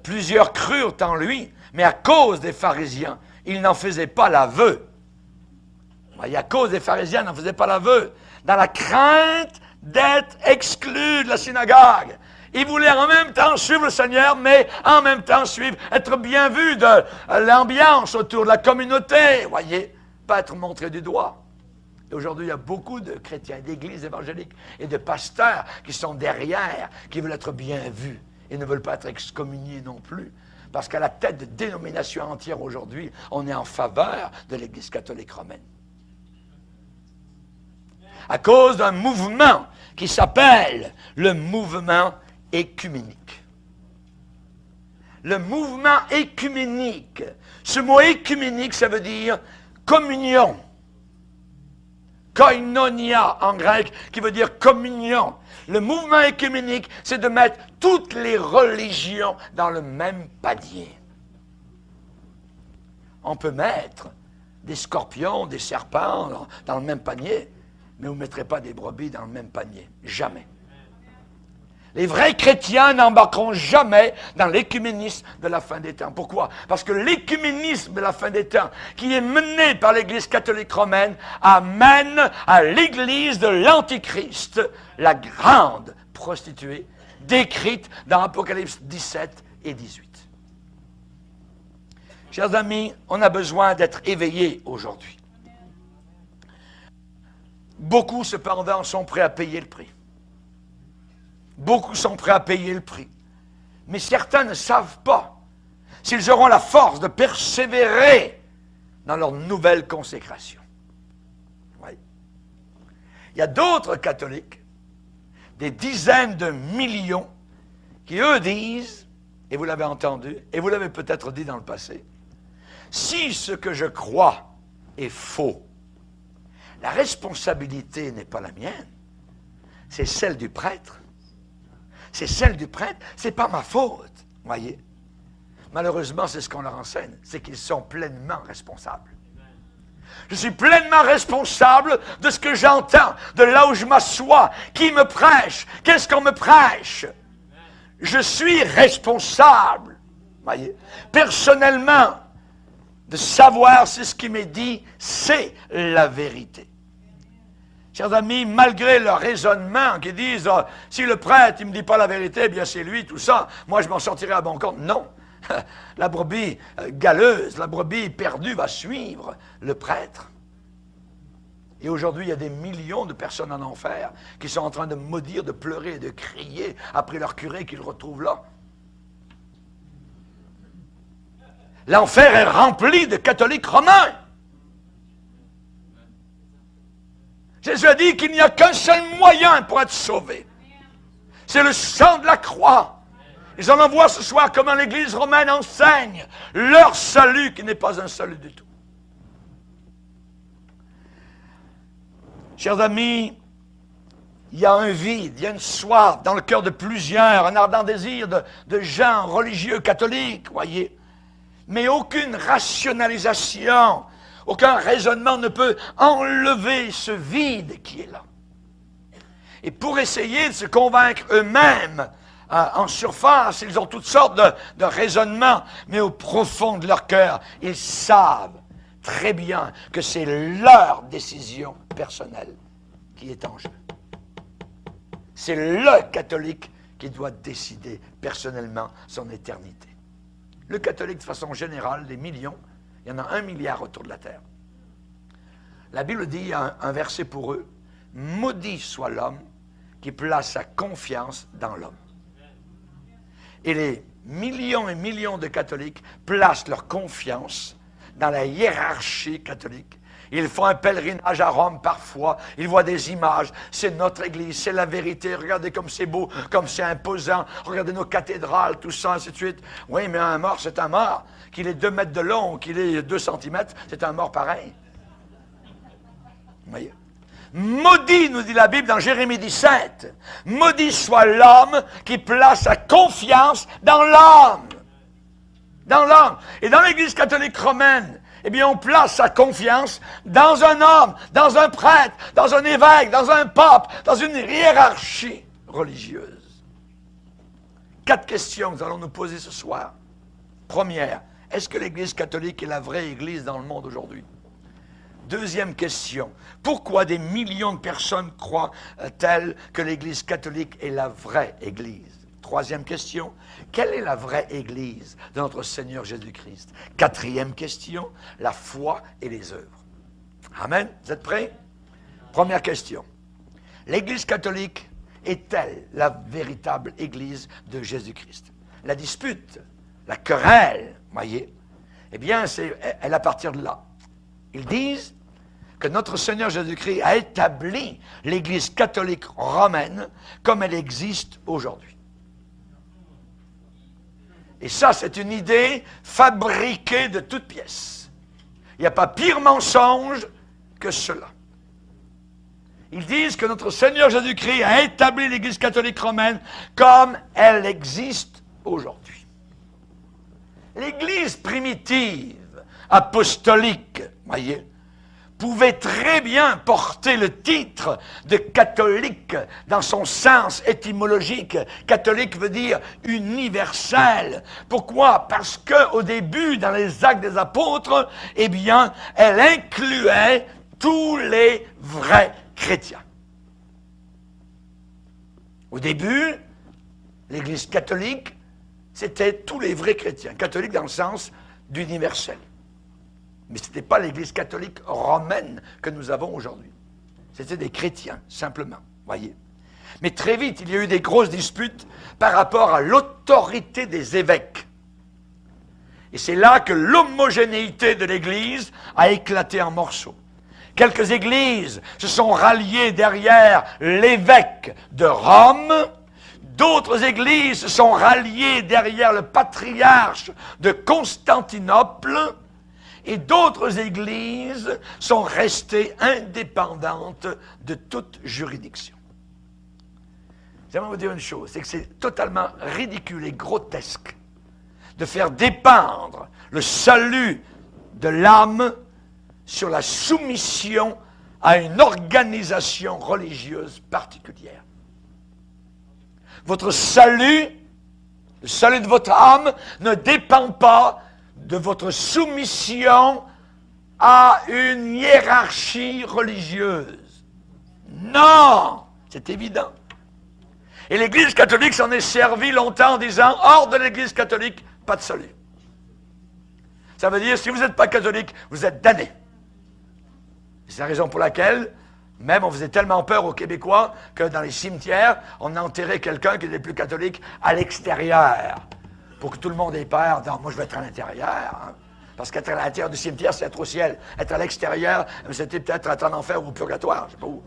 plusieurs crurent en lui, mais à cause des pharisiens, ils n'en faisaient pas l'aveu. À cause des pharisiens, ils n'en faisaient pas l'aveu, dans la crainte d'être exclus de la synagogue. Ils voulaient en même temps suivre le Seigneur, mais en même temps être bien vus de l'ambiance autour de la communauté, voyez, pas être montrés du doigt. Et aujourd'hui, il y a beaucoup de chrétiens, d'églises évangéliques et de pasteurs qui sont derrière, qui veulent être bien vus et ne veulent pas être excommuniés non plus. Parce qu'à la tête de dénominations entières aujourd'hui, on est en faveur de l'Église catholique romaine. À cause d'un mouvement qui s'appelle le mouvement écuménique. Le mouvement écuménique. Ce mot écuménique, ça veut dire communion. Koinonia en grec, qui veut dire communion. Le mouvement écuménique, c'est de mettre toutes les religions dans le même panier. On peut mettre des scorpions, des serpents dans le même panier, mais vous ne mettrez pas des brebis dans le même panier. Jamais. Les vrais chrétiens n'embarqueront jamais dans l'écuménisme de la fin des temps. Pourquoi? Parce que l'écuménisme de la fin des temps, qui est mené par l'Église catholique romaine, amène à l'Église de l'Antichrist, la grande prostituée, décrite dans Apocalypse 17 et 18. Chers amis, on a besoin d'être éveillés aujourd'hui. Beaucoup, cependant, sont prêts à payer le prix. Beaucoup sont prêts à payer le prix. Mais certains ne savent pas s'ils auront la force de persévérer dans leur nouvelle consécration. Oui. Il y a d'autres catholiques, des dizaines de millions, qui eux disent, et vous l'avez entendu, et vous l'avez peut-être dit dans le passé, si ce que je crois est faux, la responsabilité n'est pas la mienne, c'est celle du prêtre. C'est celle du prêtre, c'est pas ma faute, voyez. Malheureusement, c'est ce qu'on leur enseigne, c'est qu'ils sont pleinement responsables. Je suis pleinement responsable de ce que j'entends, de là où je m'assois, qui me prêche, qu'est-ce qu'on me prêche. Je suis responsable, voyez. Personnellement, de savoir si ce qui m'est dit, c'est la vérité. Chers amis, malgré leur raisonnement qui disent oh, si le prêtre ne me dit pas la vérité, eh bien c'est lui, tout ça, moi je m'en sortirai à bon compte. Non, la brebis galeuse, la brebis perdue va suivre le prêtre. Et aujourd'hui, il y a des millions de personnes en enfer qui sont en train de maudire, de pleurer et de crier après leur curé qu'ils retrouvent là. L'enfer est rempli de catholiques romains. Jésus a dit qu'il n'y a qu'un seul moyen pour être sauvé. C'est le sang de la croix. Ils en voient ce soir comment l'Église romaine enseigne leur salut qui n'est pas un salut du tout. Chers amis, il y a un vide, il y a une soif dans le cœur de plusieurs, un ardent désir de gens religieux catholiques, voyez. Mais aucune rationalisation, aucun raisonnement ne peut enlever ce vide qui est là. Et pour essayer de se convaincre eux-mêmes, en surface, ils ont toutes sortes de raisonnements, mais au profond de leur cœur, ils savent très bien que c'est leur décision personnelle qui est en jeu. C'est le catholique qui doit décider personnellement son éternité. Le catholique, de façon générale, des millions, il y en a 1 milliard autour de la terre. La Bible dit, un verset pour eux, « Maudit soit l'homme qui place sa confiance dans l'homme. » Et les millions et millions de catholiques placent leur confiance dans la hiérarchie catholique. Ils font un pèlerinage à Rome parfois, ils voient des images, c'est notre église, c'est la vérité, regardez comme c'est beau, comme c'est imposant, regardez nos cathédrales, tout ça, ainsi de suite. Oui, mais un mort, c'est un mort. Qu'il ait 2 mètres de long, qu'il ait 2 centimètres, c'est un mort pareil. Vous voyez? Maudit, nous dit la Bible dans Jérémie 17, maudit soit l'homme qui place sa confiance dans l'homme. Dans l'homme. Et dans l'Église catholique romaine, eh bien, on place sa confiance dans un homme, dans un prêtre, dans un évêque, dans un pape, dans une hiérarchie religieuse. 4 questions que nous allons nous poser ce soir. Première, est-ce que l'Église catholique est la vraie Église dans le monde aujourd'hui? Deuxième question, pourquoi des millions de personnes croient-elles que l'Église catholique est la vraie Église? Troisième question, quelle est la vraie Église de notre Seigneur Jésus-Christ? Quatrième question, la foi et les œuvres. Amen, vous êtes prêts? Première question, l'Église catholique est-elle la véritable Église de Jésus-Christ? La dispute, la querelle, voyez, eh bien, elle à partir de là. Ils disent que notre Seigneur Jésus-Christ a établi l'Église catholique romaine comme elle existe aujourd'hui. Et ça, c'est une idée fabriquée de toutes pièces. Il n'y a pas pire mensonge que cela. Ils disent que notre Seigneur Jésus-Christ a établi l'Église catholique romaine comme elle existe aujourd'hui. L'Église primitive, apostolique, voyez, pouvait très bien porter le titre de catholique dans son sens étymologique. Catholique veut dire universel. Pourquoi? Parce qu'au début, dans les Actes des Apôtres, eh bien, elle incluait tous les vrais chrétiens. Au début, l'Église catholique, c'était tous les vrais chrétiens. Catholique dans le sens d'universel. Mais ce n'était pas l'Église catholique romaine que nous avons aujourd'hui. C'était des chrétiens, simplement, voyez. Mais très vite, il y a eu des grosses disputes par rapport à l'autorité des évêques. Et c'est là que l'homogénéité de l'Église a éclaté en morceaux. Quelques églises se sont ralliées derrière l'évêque de Rome. D'autres églises se sont ralliées derrière le patriarche de Constantinople. Et d'autres églises sont restées indépendantes de toute juridiction. J'aimerais vous dire une chose, c'est que c'est totalement ridicule et grotesque de faire dépendre le salut de l'âme sur la soumission à une organisation religieuse particulière. Votre salut, le salut de votre âme, ne dépend pas de votre soumission à une hiérarchie religieuse. Non! C'est évident. Et l'Église catholique s'en est servie longtemps en disant, hors de l'Église catholique, pas de salut. Ça veut dire, si vous n'êtes pas catholique, vous êtes damné. C'est la raison pour laquelle, même on faisait tellement peur aux Québécois que dans les cimetières, on enterrait quelqu'un qui était plus catholique à l'extérieur. Pour que tout le monde ait peur. Non, moi je veux être à l'intérieur. Hein. Parce qu'être à l'intérieur du cimetière, c'est être au ciel. Être à l'extérieur, c'était peut-être être en enfer ou au purgatoire, je ne sais pas où.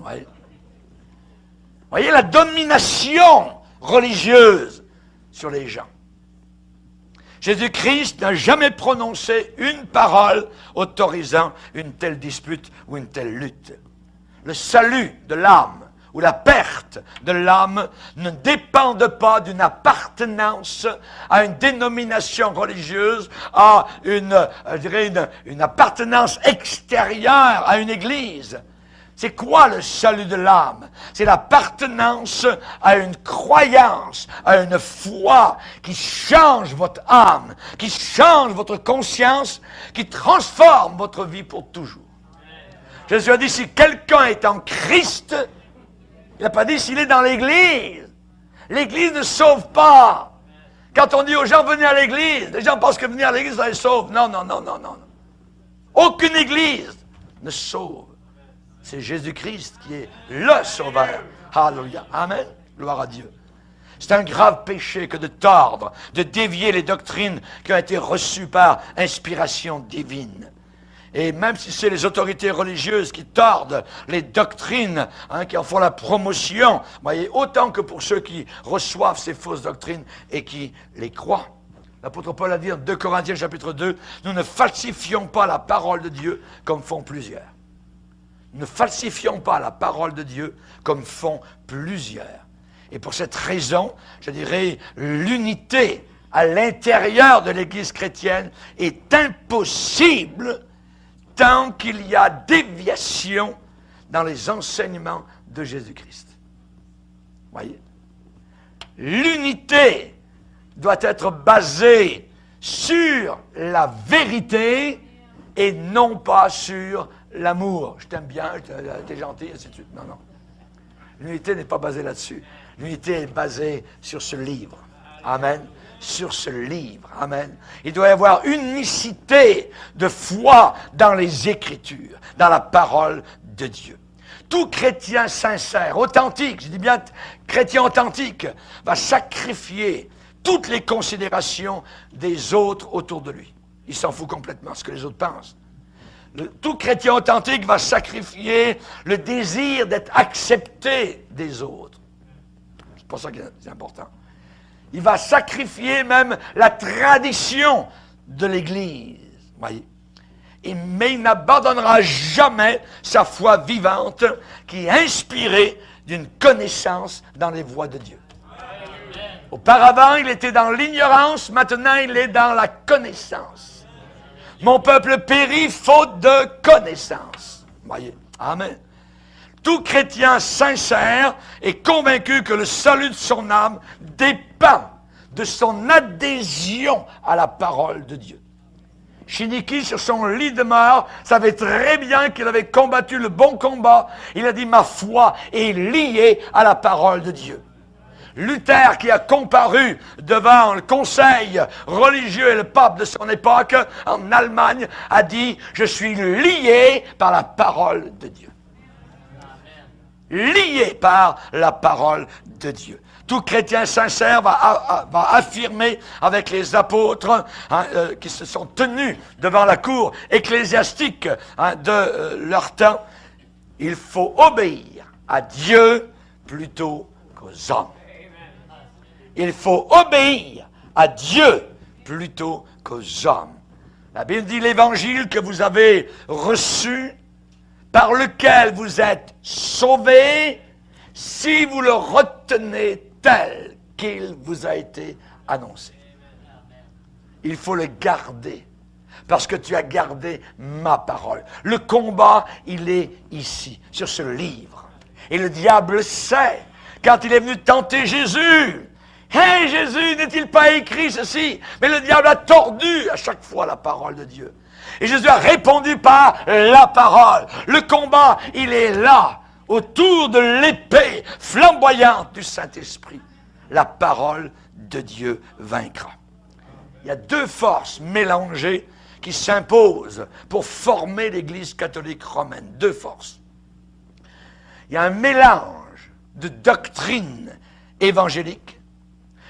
Oui. Vous voyez la domination religieuse sur les gens. Jésus-Christ n'a jamais prononcé une parole autorisant une telle dispute ou une telle lutte. Le salut de l'âme ou la perte de l'âme ne dépendent pas d'une appartenance à une dénomination religieuse, à une appartenance extérieure à une église. C'est quoi le salut de l'âme? C'est l'appartenance à une croyance, à une foi qui change votre âme, qui change votre conscience, qui transforme votre vie pour toujours. Jésus a dit, si quelqu'un est en Christ, il n'a pas dit s'il est dans l'Église. L'Église ne sauve pas. Quand on dit aux gens, venez à l'Église, les gens pensent que venir à l'Église, ça les sauve. Non, non, non, non, non. Aucune Église ne sauve. C'est Jésus-Christ qui est le Sauveur. Alléluia. Amen. Gloire à Dieu. C'est un grave péché que de tordre, de dévier les doctrines qui ont été reçues par inspiration divine. Et même si c'est les autorités religieuses qui tordent les doctrines, qui en font la promotion, voyez, autant que pour ceux qui reçoivent ces fausses doctrines et qui les croient. L'apôtre Paul a dit en 2 Corinthiens chapitre 2, nous ne falsifions pas la parole de Dieu comme font plusieurs. Ne falsifions pas la parole de Dieu comme font plusieurs. Et pour cette raison, je dirais, l'unité à l'intérieur de l'Église chrétienne est impossible tant qu'il y a déviation dans les enseignements de Jésus-Christ. Voyez? L'unité doit être basée sur la vérité et non pas sur l'amour. Je t'aime bien, t'es gentil, ainsi de suite. Non, non. L'unité n'est pas basée là-dessus. L'unité est basée sur ce livre. Amen. Sur ce livre. Amen. Il doit y avoir unicité de foi dans les Écritures, dans la parole de Dieu. Tout chrétien sincère, authentique, je dis bien chrétien authentique, va sacrifier toutes les considérations des autres autour de lui. Il s'en fout complètement de ce que les autres pensent. Tout chrétien authentique va sacrifier le désir d'être accepté des autres. C'est pour ça que c'est important. Il va sacrifier même la tradition de l'Église. Voyez. Mais il n'abandonnera jamais sa foi vivante qui est inspirée d'une connaissance dans les voies de Dieu. Auparavant, il était dans l'ignorance, maintenant il est dans la connaissance. Mon peuple périt faute de connaissance. Voyez. Amen. Tout chrétien sincère est convaincu que le salut de son âme dépend de son adhésion à la parole de Dieu. Chiniki, sur son lit de mort, savait très bien qu'il avait combattu le bon combat. Il a dit, ma foi est liée à la parole de Dieu. Luther, qui a comparu devant le conseil religieux et le pape de son époque en Allemagne, a dit, je suis lié par la parole de Dieu. Lié par la parole de Dieu. Tout chrétien sincère va affirmer avec les apôtres qui se sont tenus devant la cour ecclésiastique de leur temps, il faut obéir à Dieu plutôt qu'aux hommes. Il faut obéir à Dieu plutôt qu'aux hommes. La Bible dit l'évangile que vous avez reçu, par lequel vous êtes sauvés, si vous le retenez tel qu'il vous a été annoncé. Il faut le garder, parce que tu as gardé ma parole. Le combat, il est ici, sur ce livre. Et le diable sait, quand il est venu tenter Jésus, « Hey, Jésus, n'est-il pas écrit ceci ?» Mais le diable a tordu à chaque fois la parole de Dieu. Et Jésus a répondu par la parole. Le combat, il est là, autour de l'épée flamboyante du Saint-Esprit. La parole de Dieu vaincra. Il y a deux forces mélangées qui s'imposent pour former l'Église catholique romaine. Deux forces. Il y a un mélange de doctrines évangéliques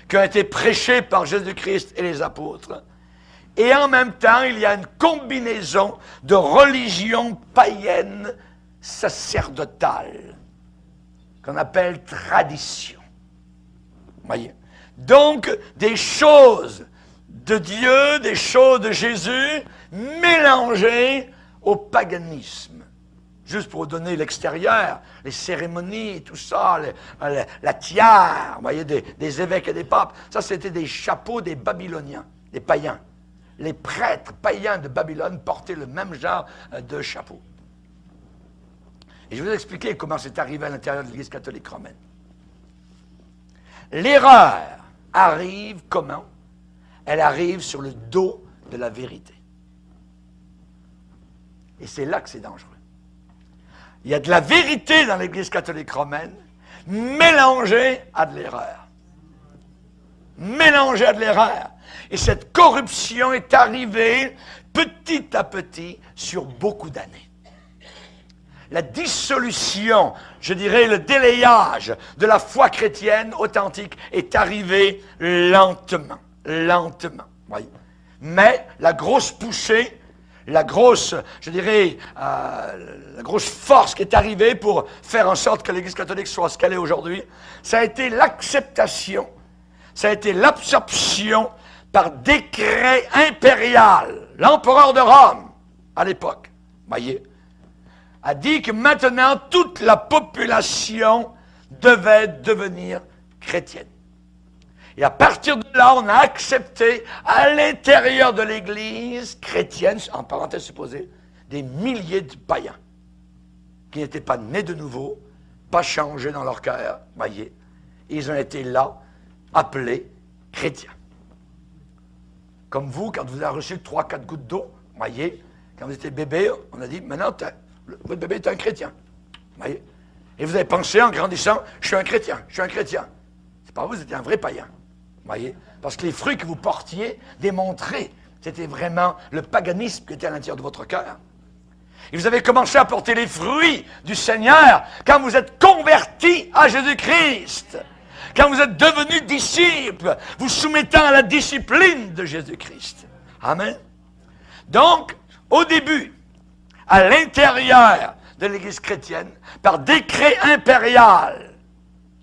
qui ont été prêchées par Jésus-Christ et les apôtres. Et en même temps, il y a une combinaison de religions païennes sacerdotales qu'on appelle tradition. Voyez. Donc, des choses de Dieu, des choses de Jésus, mélangées au paganisme. Juste pour vous donner l'extérieur, les cérémonies, tout ça, la tiare, vous voyez, des évêques et des papes, ça c'était des chapeaux des Babyloniens, des païens. Les prêtres païens de Babylone portaient le même genre de chapeau. Et je vais vous expliquer comment c'est arrivé à l'intérieur de l'Église catholique romaine. L'erreur arrive comment? Elle arrive sur le dos de la vérité. Et c'est là que c'est dangereux. Il y a de la vérité dans l'Église catholique romaine mélangée à de l'erreur. Mélangée à de l'erreur. Et cette corruption est arrivée petit à petit sur beaucoup d'années. La dissolution, je dirais le délayage de la foi chrétienne authentique est arrivé lentement, lentement. Voyez. Mais la grosse poussée, la grosse, je dirais, la grosse force qui est arrivée pour faire en sorte que l'Église catholique soit ce qu'elle est aujourd'hui, ça a été l'acceptation, ça a été l'absorption par décret impérial. L'empereur de Rome, à l'époque, voyez, a dit que maintenant toute la population devait devenir chrétienne. Et à partir de là, on a accepté à l'intérieur de l'Église chrétienne, en parenthèse supposée, des milliers de païens qui n'étaient pas nés de nouveau, pas changés dans leur cœur, voyez. Ils ont été là, appelés chrétiens. Comme vous, quand vous avez reçu 3-4 gouttes d'eau, voyez, quand vous étiez bébé, on a dit, maintenant, votre bébé est un chrétien. Voyez. Et vous avez pensé en grandissant, je suis un chrétien, je suis un chrétien. C'est pas vous étiez un vrai païen. Voyez. Parce que les fruits que vous portiez démontraient, c'était vraiment le paganisme qui était à l'intérieur de votre cœur. Et vous avez commencé à porter les fruits du Seigneur quand vous êtes convertis à Jésus-Christ. Quand vous êtes devenus disciples, vous soumettant à la discipline de Jésus-Christ. Amen. Donc, au début, à l'intérieur de l'Église chrétienne, par décret impérial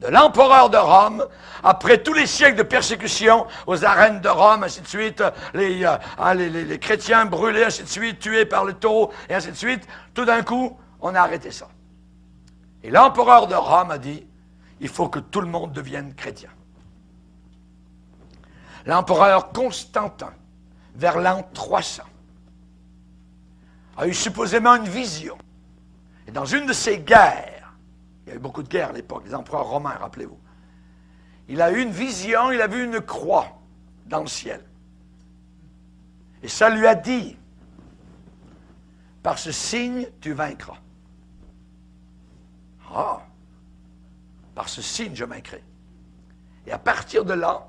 de l'empereur de Rome, après tous les siècles de persécution aux arènes de Rome, ainsi de suite, les chrétiens brûlés, ainsi de suite, tués par le taureau, et ainsi de suite, tout d'un coup, on a arrêté ça. Et l'empereur de Rome a dit, il faut que tout le monde devienne chrétien. L'empereur Constantin, vers l'an 300, a eu supposément une vision. Et dans une de ces guerres, il y avait beaucoup de guerres à l'époque, les empereurs romains, rappelez-vous. Il a eu une vision, il a vu une croix dans le ciel. Et ça lui a dit, par ce signe, tu vaincras. Ah, par ce signe, je vaincrai. Et à partir de là,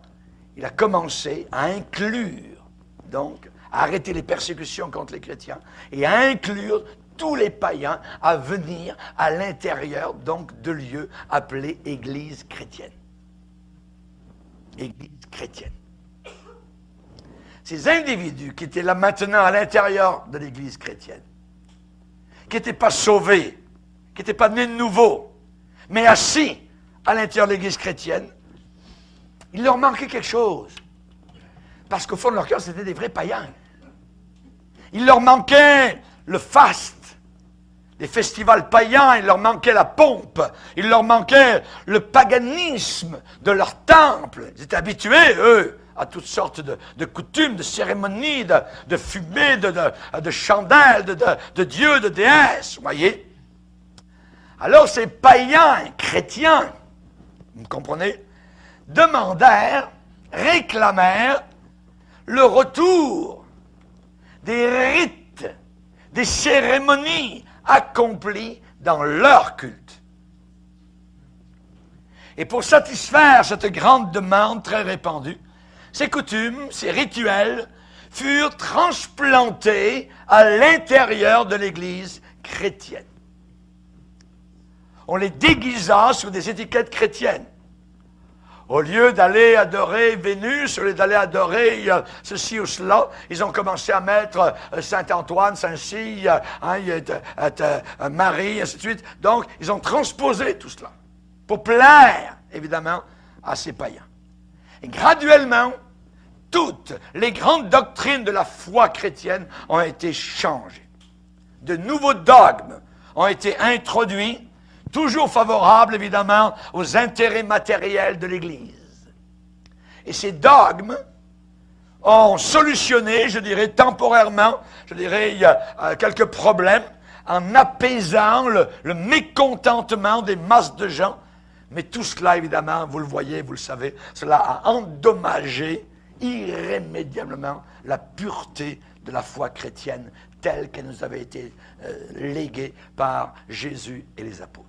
il a commencé à inclure, donc, à arrêter les persécutions contre les chrétiens et à inclure tous les païens à venir à l'intérieur, donc, de lieux appelés Église chrétienne. Église chrétienne. Ces individus qui étaient là maintenant à l'intérieur de l'Église chrétienne, qui n'étaient pas sauvés, qui n'étaient pas nés de nouveau, mais assis à l'intérieur de l'Église chrétienne, il leur manquait quelque chose. Parce qu'au fond de leur cœur, c'était des vrais païens. Il leur manquait le faste, les festivals païens, il leur manquait la pompe, il leur manquait le paganisme de leur temple. Ils étaient habitués, eux, à toutes sortes de coutumes, de cérémonies, de fumées, de chandelles, de dieux, de déesses, vous voyez. Alors ces païens chrétiens, vous comprenez, demandèrent, réclamèrent le retour des rites, des cérémonies accomplies dans leur culte. Et pour satisfaire cette grande demande très répandue, ces coutumes, ces rituels furent transplantés à l'intérieur de l'Église chrétienne. On les déguisa sous des étiquettes chrétiennes. Au lieu d'aller adorer Vénus, au lieu d'aller adorer ceci ou cela, ils ont commencé à mettre Saint-Antoine, Saint-Cy, Marie, ainsi de suite. Donc, ils ont transposé tout cela pour plaire, évidemment, à ces païens. Et graduellement, toutes les grandes doctrines de la foi chrétienne ont été changées. De nouveaux dogmes ont été introduits, toujours favorables, évidemment, aux intérêts matériels de l'Église. Et ces dogmes ont solutionné, je dirais, temporairement, je dirais, quelques problèmes, en apaisant le mécontentement des masses de gens. Mais tout cela, évidemment, vous le voyez, vous le savez, cela a endommagé irrémédiablement la pureté de la foi chrétienne telle qu'elle nous avait été léguée par Jésus et les apôtres.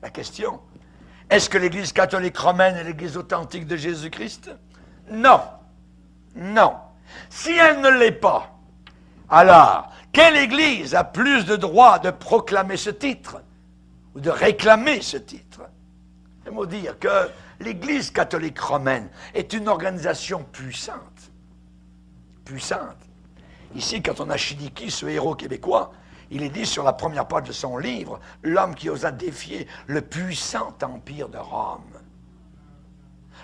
La question, est-ce que l'Église catholique romaine est l'Église authentique de Jésus-Christ? Non. Non. Si elle ne l'est pas, alors, quelle Église a plus de droit de proclamer ce titre ou de réclamer ce titre? Il faut dire que l'Église catholique romaine est une organisation puissante. Puissante. Ici, quand on a Chidiki, ce héros québécois, il est dit sur la première page de son livre, l'homme qui osa défier le puissant empire de Rome.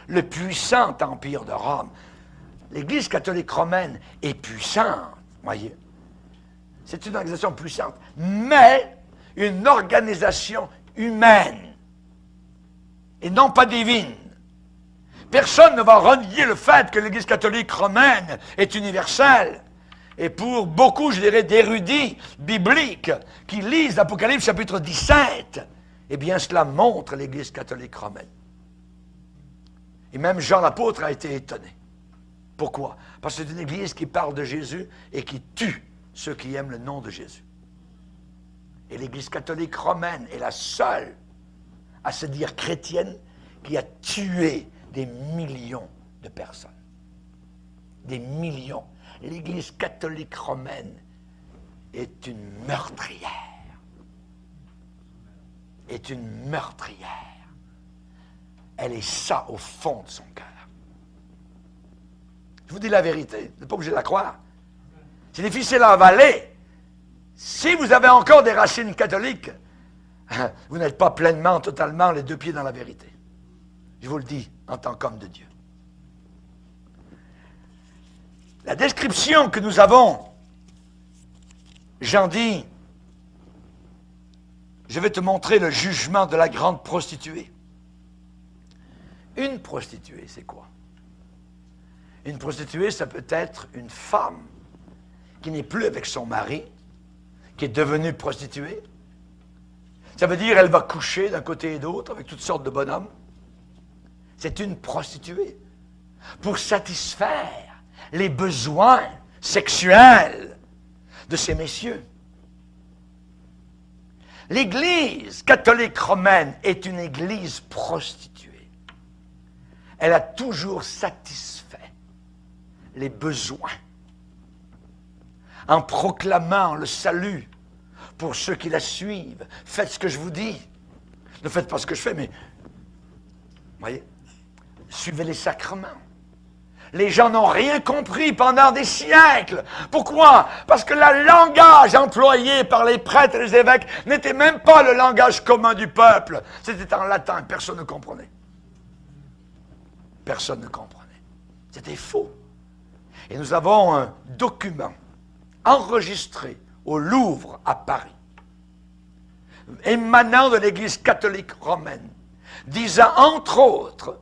Le puissant empire de Rome. L'Église catholique romaine est puissante, voyez. C'est une organisation puissante, mais une organisation humaine et non pas divine. Personne ne va renier le fait que l'Église catholique romaine est universelle. Et pour beaucoup, je dirais, d'érudits bibliques qui lisent l'Apocalypse chapitre 17, eh bien, cela montre l'Église catholique romaine. Et même Jean l'apôtre a été étonné. Pourquoi? Parce que c'est une Église qui parle de Jésus et qui tue ceux qui aiment le nom de Jésus. Et l'Église catholique romaine est la seule à se dire chrétienne qui a tué des millions de personnes. Des millions. L'Église catholique romaine est une meurtrière. Est une meurtrière. Elle est ça au fond de son cœur. Je vous dis la vérité, vous n'êtes pas obligé de la croire. C'est difficile à avaler. Si vous avez encore des racines catholiques, vous n'êtes pas pleinement, totalement les deux pieds dans la vérité. Je vous le dis en tant qu'homme de Dieu. La description que nous avons, Jean dit, je vais te montrer le jugement de la grande prostituée. Une prostituée, c'est quoi? Une prostituée, ça peut être une femme qui n'est plus avec son mari qui est devenue prostituée. Ça veut dire qu'elle va coucher d'un côté et d'autre avec toutes sortes de bonhommes. C'est une prostituée pour satisfaire les besoins sexuels de ces messieurs. L'Église catholique romaine est une Église prostituée. Elle a toujours satisfait les besoins en proclamant le salut pour ceux qui la suivent. Faites ce que je vous dis. Ne faites pas ce que je fais, mais voyez, suivez les sacrements. Les gens n'ont rien compris pendant des siècles. Pourquoi? Parce que le langage employé par les prêtres et les évêques n'était même pas le langage commun du peuple. C'était en latin, personne ne comprenait. Personne ne comprenait. C'était faux. Et nous avons un document enregistré au Louvre à Paris, émanant de l'Église catholique romaine, disant entre autres,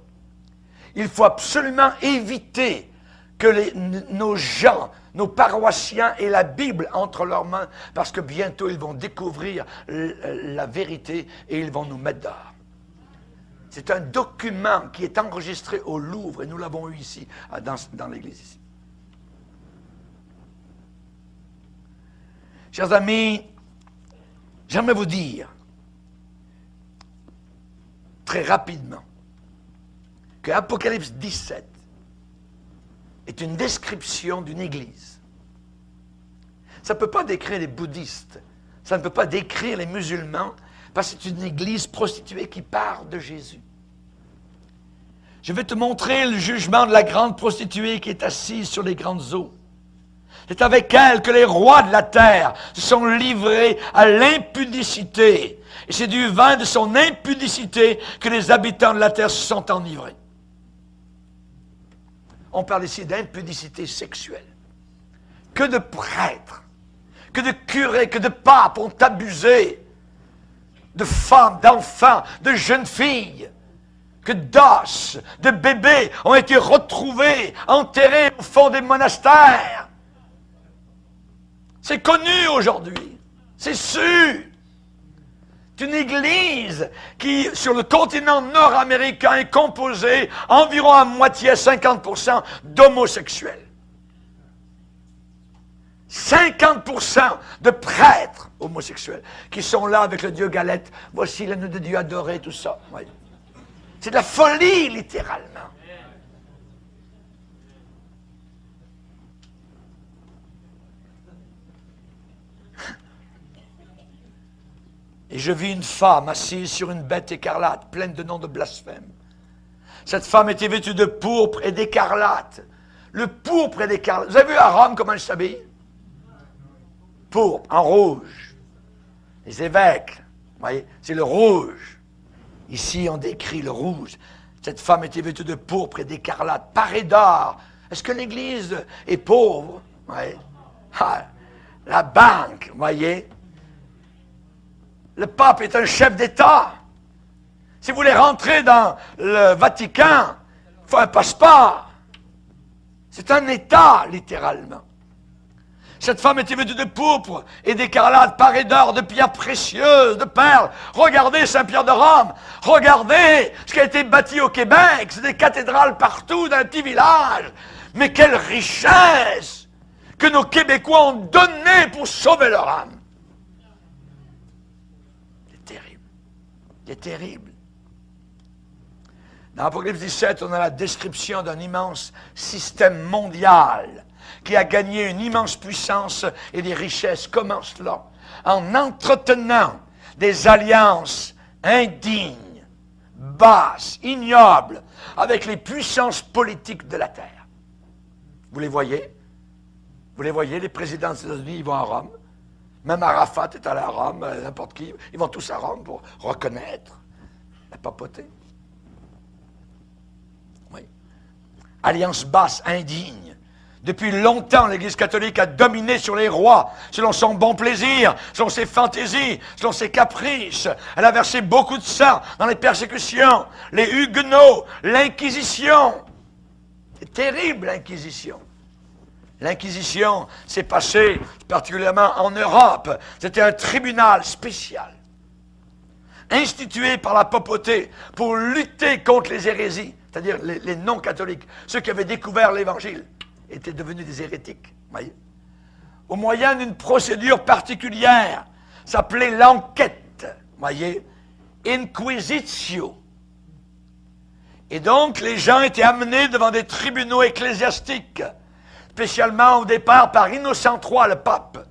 il faut absolument éviter que nos gens, nos paroissiens aient la Bible entre leurs mains, parce que bientôt ils vont découvrir la vérité et ils vont nous mettre dehors. C'est un document qui est enregistré au Louvre, et nous l'avons eu ici, dans l'église ici. Chers amis, j'aimerais vous dire, très rapidement, que Apocalypse 17 est une description d'une église. Ça ne peut pas décrire les bouddhistes, ça ne peut pas décrire les musulmans, parce que c'est une église prostituée qui part de Jésus. Je vais te montrer le jugement de la grande prostituée qui est assise sur les grandes eaux. C'est avec elle que les rois de la terre se sont livrés à l'impudicité. Et c'est du vin de son impudicité que les habitants de la terre se sont enivrés. On parle ici d'impudicité sexuelle. Que de prêtres, que de curés, que de papes ont abusé de femmes, d'enfants, de jeunes filles, que d'os, de bébés ont été retrouvés, enterrés au fond des monastères. C'est connu aujourd'hui, c'est sûr. C'est une église qui, sur le continent nord-américain, est composée environ à moitié, à 50% d'homosexuels. 50% de prêtres homosexuels qui sont là avec le dieu Galette. Voici l'anneau de Dieu adoré, tout ça. Oui. C'est de la folie, littéralement. Et je vis une femme assise sur une bête écarlate, pleine de noms de blasphème. Cette femme était vêtue de pourpre et d'écarlate. Le pourpre et d'écarlate. Vous avez vu à Rome comment elle s'habille? Pourpre, en rouge. Les évêques, vous voyez, c'est le rouge. Ici, on décrit le rouge. Cette femme était vêtue de pourpre et d'écarlate, parée d'or. Est-ce que l'Église est pauvre? Oui. Ah, la banque, vous voyez. Le pape est un chef d'État. Si vous voulez rentrer dans le Vatican, il faut un passeport. C'est un État, littéralement. Cette femme était vêtue de pourpre et d'écarlate, parée d'or, de pierres précieuses, de perles. Regardez Saint-Pierre de Rome. Regardez ce qui a été bâti au Québec. C'est des cathédrales partout dans un petit village. Mais quelle richesse que nos Québécois ont donnée pour sauver leur âme. C'est terrible. Dans Apocalypse 17, on a la description d'un immense système mondial qui a gagné une immense puissance et des richesses. Comment cela? En entretenant des alliances indignes, basses, ignobles, avec les puissances politiques de la terre. Vous les voyez? Vous les voyez, les présidents des États-Unis, ils vont à Rome. Même Arafat est allé à Rome, n'importe qui. Ils vont tous à Rome pour reconnaître la papauté. Oui. Alliance basse, indigne. Depuis longtemps, l'Église catholique a dominé sur les rois, selon son bon plaisir, selon ses fantaisies, selon ses caprices. Elle a versé beaucoup de sang dans les persécutions, les Huguenots, l'Inquisition. C'est terrible, l'Inquisition. L'Inquisition s'est passée particulièrement en Europe. C'était un tribunal spécial, institué par la papauté pour lutter contre les hérésies, c'est-à-dire les non-catholiques. Ceux qui avaient découvert l'Évangile étaient devenus des hérétiques. Voyez? Au moyen d'une procédure particulière, s'appelait l'enquête. Voyez? Inquisitio. Et donc, les gens étaient amenés devant des tribunaux ecclésiastiques, spécialement au départ par Innocent III, le pape.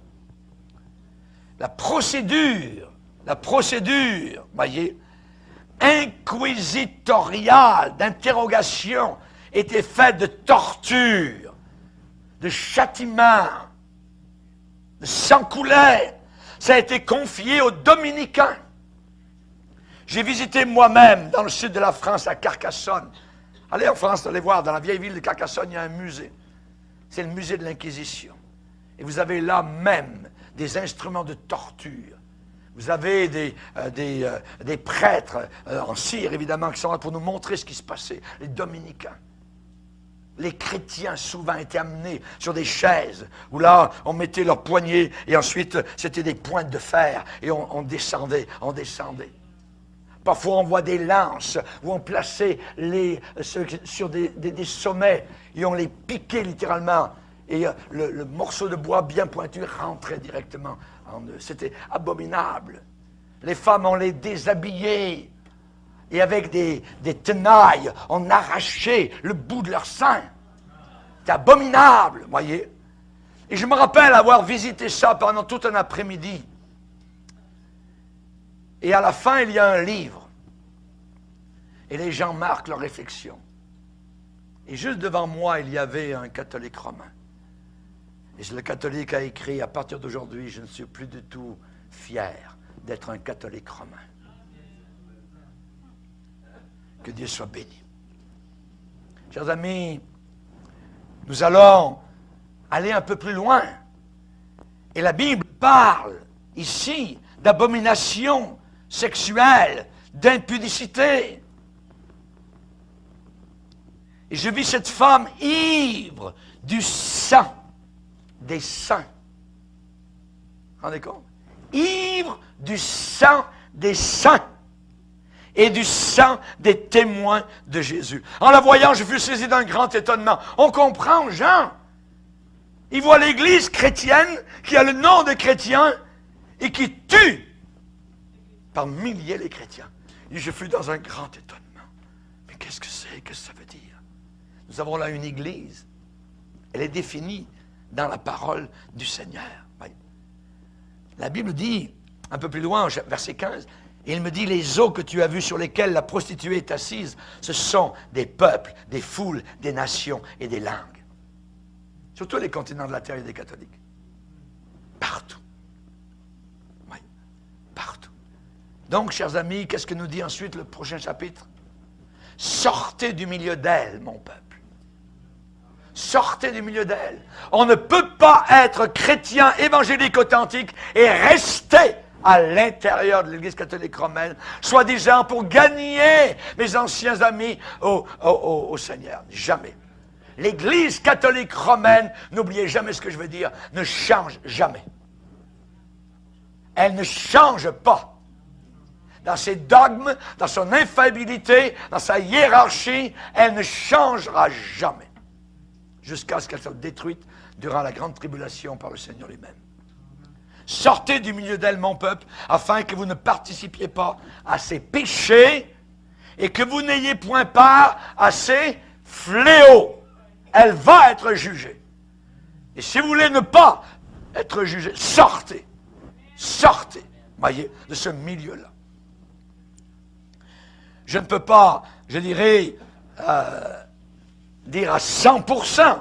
La procédure, voyez, inquisitoriale, d'interrogation, était faite de torture, de châtiment, de sang coulait. Ça a été confié aux dominicains. J'ai visité moi-même dans le sud de la France, à Carcassonne. Allez en France, allez voir, dans la vieille ville de Carcassonne, il y a un musée. C'est le musée de l'Inquisition. Et vous avez là même des instruments de torture. Vous avez des prêtres en cire, évidemment, qui sont là pour nous montrer ce qui se passait. Les dominicains. Les chrétiens, souvent, étaient amenés sur des chaises, où là, on mettait leurs poignets, et ensuite, c'était des pointes de fer, et on descendait. Parfois, on voit des lances où on plaçait ceux sur des sommets et on les piquait littéralement. Et le morceau de bois bien pointu rentrait directement en eux. C'était abominable. Les femmes, on les déshabillait. Et avec des tenailles, on arrachait le bout de leur sein. C'était abominable, voyez. Et je me rappelle avoir visité ça pendant tout un après-midi. Et à la fin, il y a un livre. Et les gens marquent leurs réflexions. Et juste devant moi, il y avait un catholique romain. Et le catholique a écrit, à partir d'aujourd'hui, je ne suis plus du tout fier d'être un catholique romain. Que Dieu soit béni. Chers amis, nous allons aller un peu plus loin. Et la Bible parle ici d'abomination sexuelle, d'impudicité. Et je vis cette femme ivre du sang des saints. Vous vous rendez compte? Ivre du sang des saints et du sang des témoins de Jésus. En la voyant, je fus saisi d'un grand étonnement. On comprend, Jean. Il voit l'Église chrétienne qui a le nom de chrétien et qui tue par milliers les chrétiens. Et je fus dans un grand étonnement. Mais qu'est-ce que c'est? Qu'est-ce que ça veut dire? Nous avons là une Église. Elle est définie dans la parole du Seigneur. La Bible dit, un peu plus loin, verset 15, il me dit, les eaux que tu as vues sur lesquelles la prostituée est assise, ce sont des peuples, des foules, des nations et des langues. Sur tous les continents de la terre, il y a des catholiques. Partout. Oui, partout. Donc, chers amis, qu'est-ce que nous dit ensuite le prochain chapitre? Sortez du milieu d'elle, mon peuple. Sortez du milieu d'elle. On ne peut pas être chrétien évangélique authentique et rester à l'intérieur de l'Église catholique romaine, soi-disant pour gagner mes anciens amis au Seigneur. Jamais. L'Église catholique romaine, n'oubliez jamais ce que je veux dire, ne change jamais. Elle ne change pas. Dans ses dogmes, dans son infaillibilité, dans sa hiérarchie, elle ne changera jamais. Jusqu'à ce qu'elle soit détruite durant la grande tribulation par le Seigneur lui-même. Sortez du milieu d'elle, mon peuple, afin que vous ne participiez pas à ses péchés et que vous n'ayez point part à ses fléaux. Elle va être jugée. Et si vous voulez ne pas être jugé, sortez. Sortez, voyez, de ce milieu-là. Je ne peux pas, je dirais, dire à 100%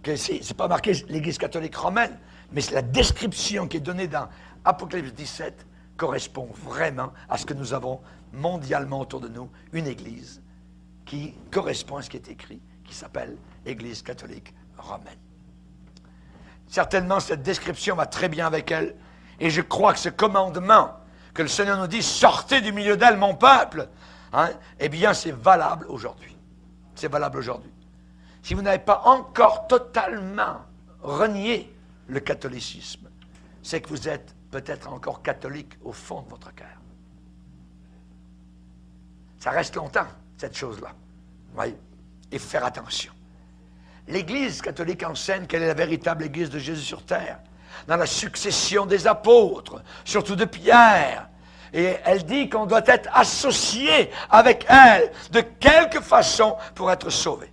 que c'est pas marqué l'Église catholique romaine, mais la description qui est donnée dans Apocalypse 17 correspond vraiment à ce que nous avons mondialement autour de nous, une Église qui correspond à ce qui est écrit, qui s'appelle Église catholique romaine. Certainement, cette description va très bien avec elle, et je crois que ce commandement que le Seigneur nous dit, sortez du milieu d'elle, mon peuple, hein, eh bien, c'est valable aujourd'hui. C'est valable aujourd'hui. si vous n'avez pas encore totalement renié le catholicisme, c'est que vous êtes peut-être encore catholique au fond de votre cœur. Ça reste longtemps, cette chose-là. Oui. Et faire attention. L'Église catholique enseigne qu'elle est la véritable Église de Jésus sur terre, dans la succession des apôtres, surtout de Pierre. Et elle dit qu'on doit être associé avec elle de quelque façon pour être sauvé.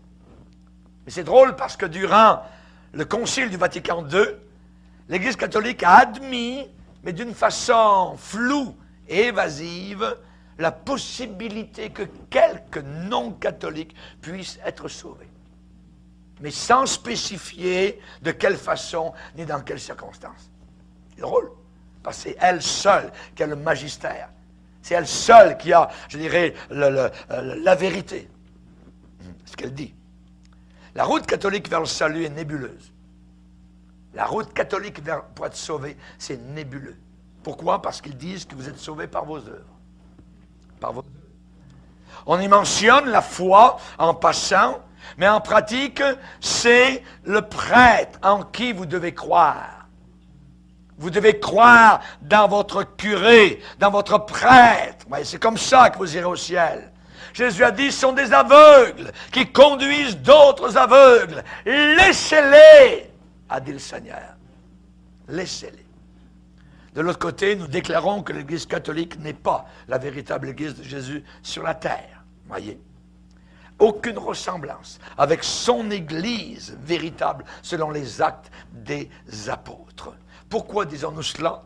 Mais c'est drôle parce que durant le Concile du Vatican II, l'Église catholique a admis, mais d'une façon floue et évasive, la possibilité que quelques non-catholiques puissent être sauvés. Mais sans spécifier de quelle façon ni dans quelles circonstances. C'est drôle, parce que c'est elle seule qui a le magistère. C'est elle seule qui a, je dirais, la vérité. C'est ce qu'elle dit. La route catholique vers le salut est nébuleuse. La route catholique pour être sauvé, c'est nébuleux. Pourquoi? Parce qu'ils disent que vous êtes sauvés par vos œuvres. Par vos œuvres. On y mentionne la foi en passant, mais en pratique, c'est le prêtre en qui vous devez croire. Vous devez croire dans votre curé, dans votre prêtre. C'est comme ça que vous irez au ciel. Jésus a dit, ce sont des aveugles qui conduisent d'autres aveugles. Laissez-les, a dit le Seigneur. Laissez-les. De l'autre côté, nous déclarons que l'Église catholique n'est pas la véritable Église de Jésus sur la terre. Voyez. Aucune ressemblance avec son Église véritable selon les actes des apôtres. Pourquoi disons-nous cela?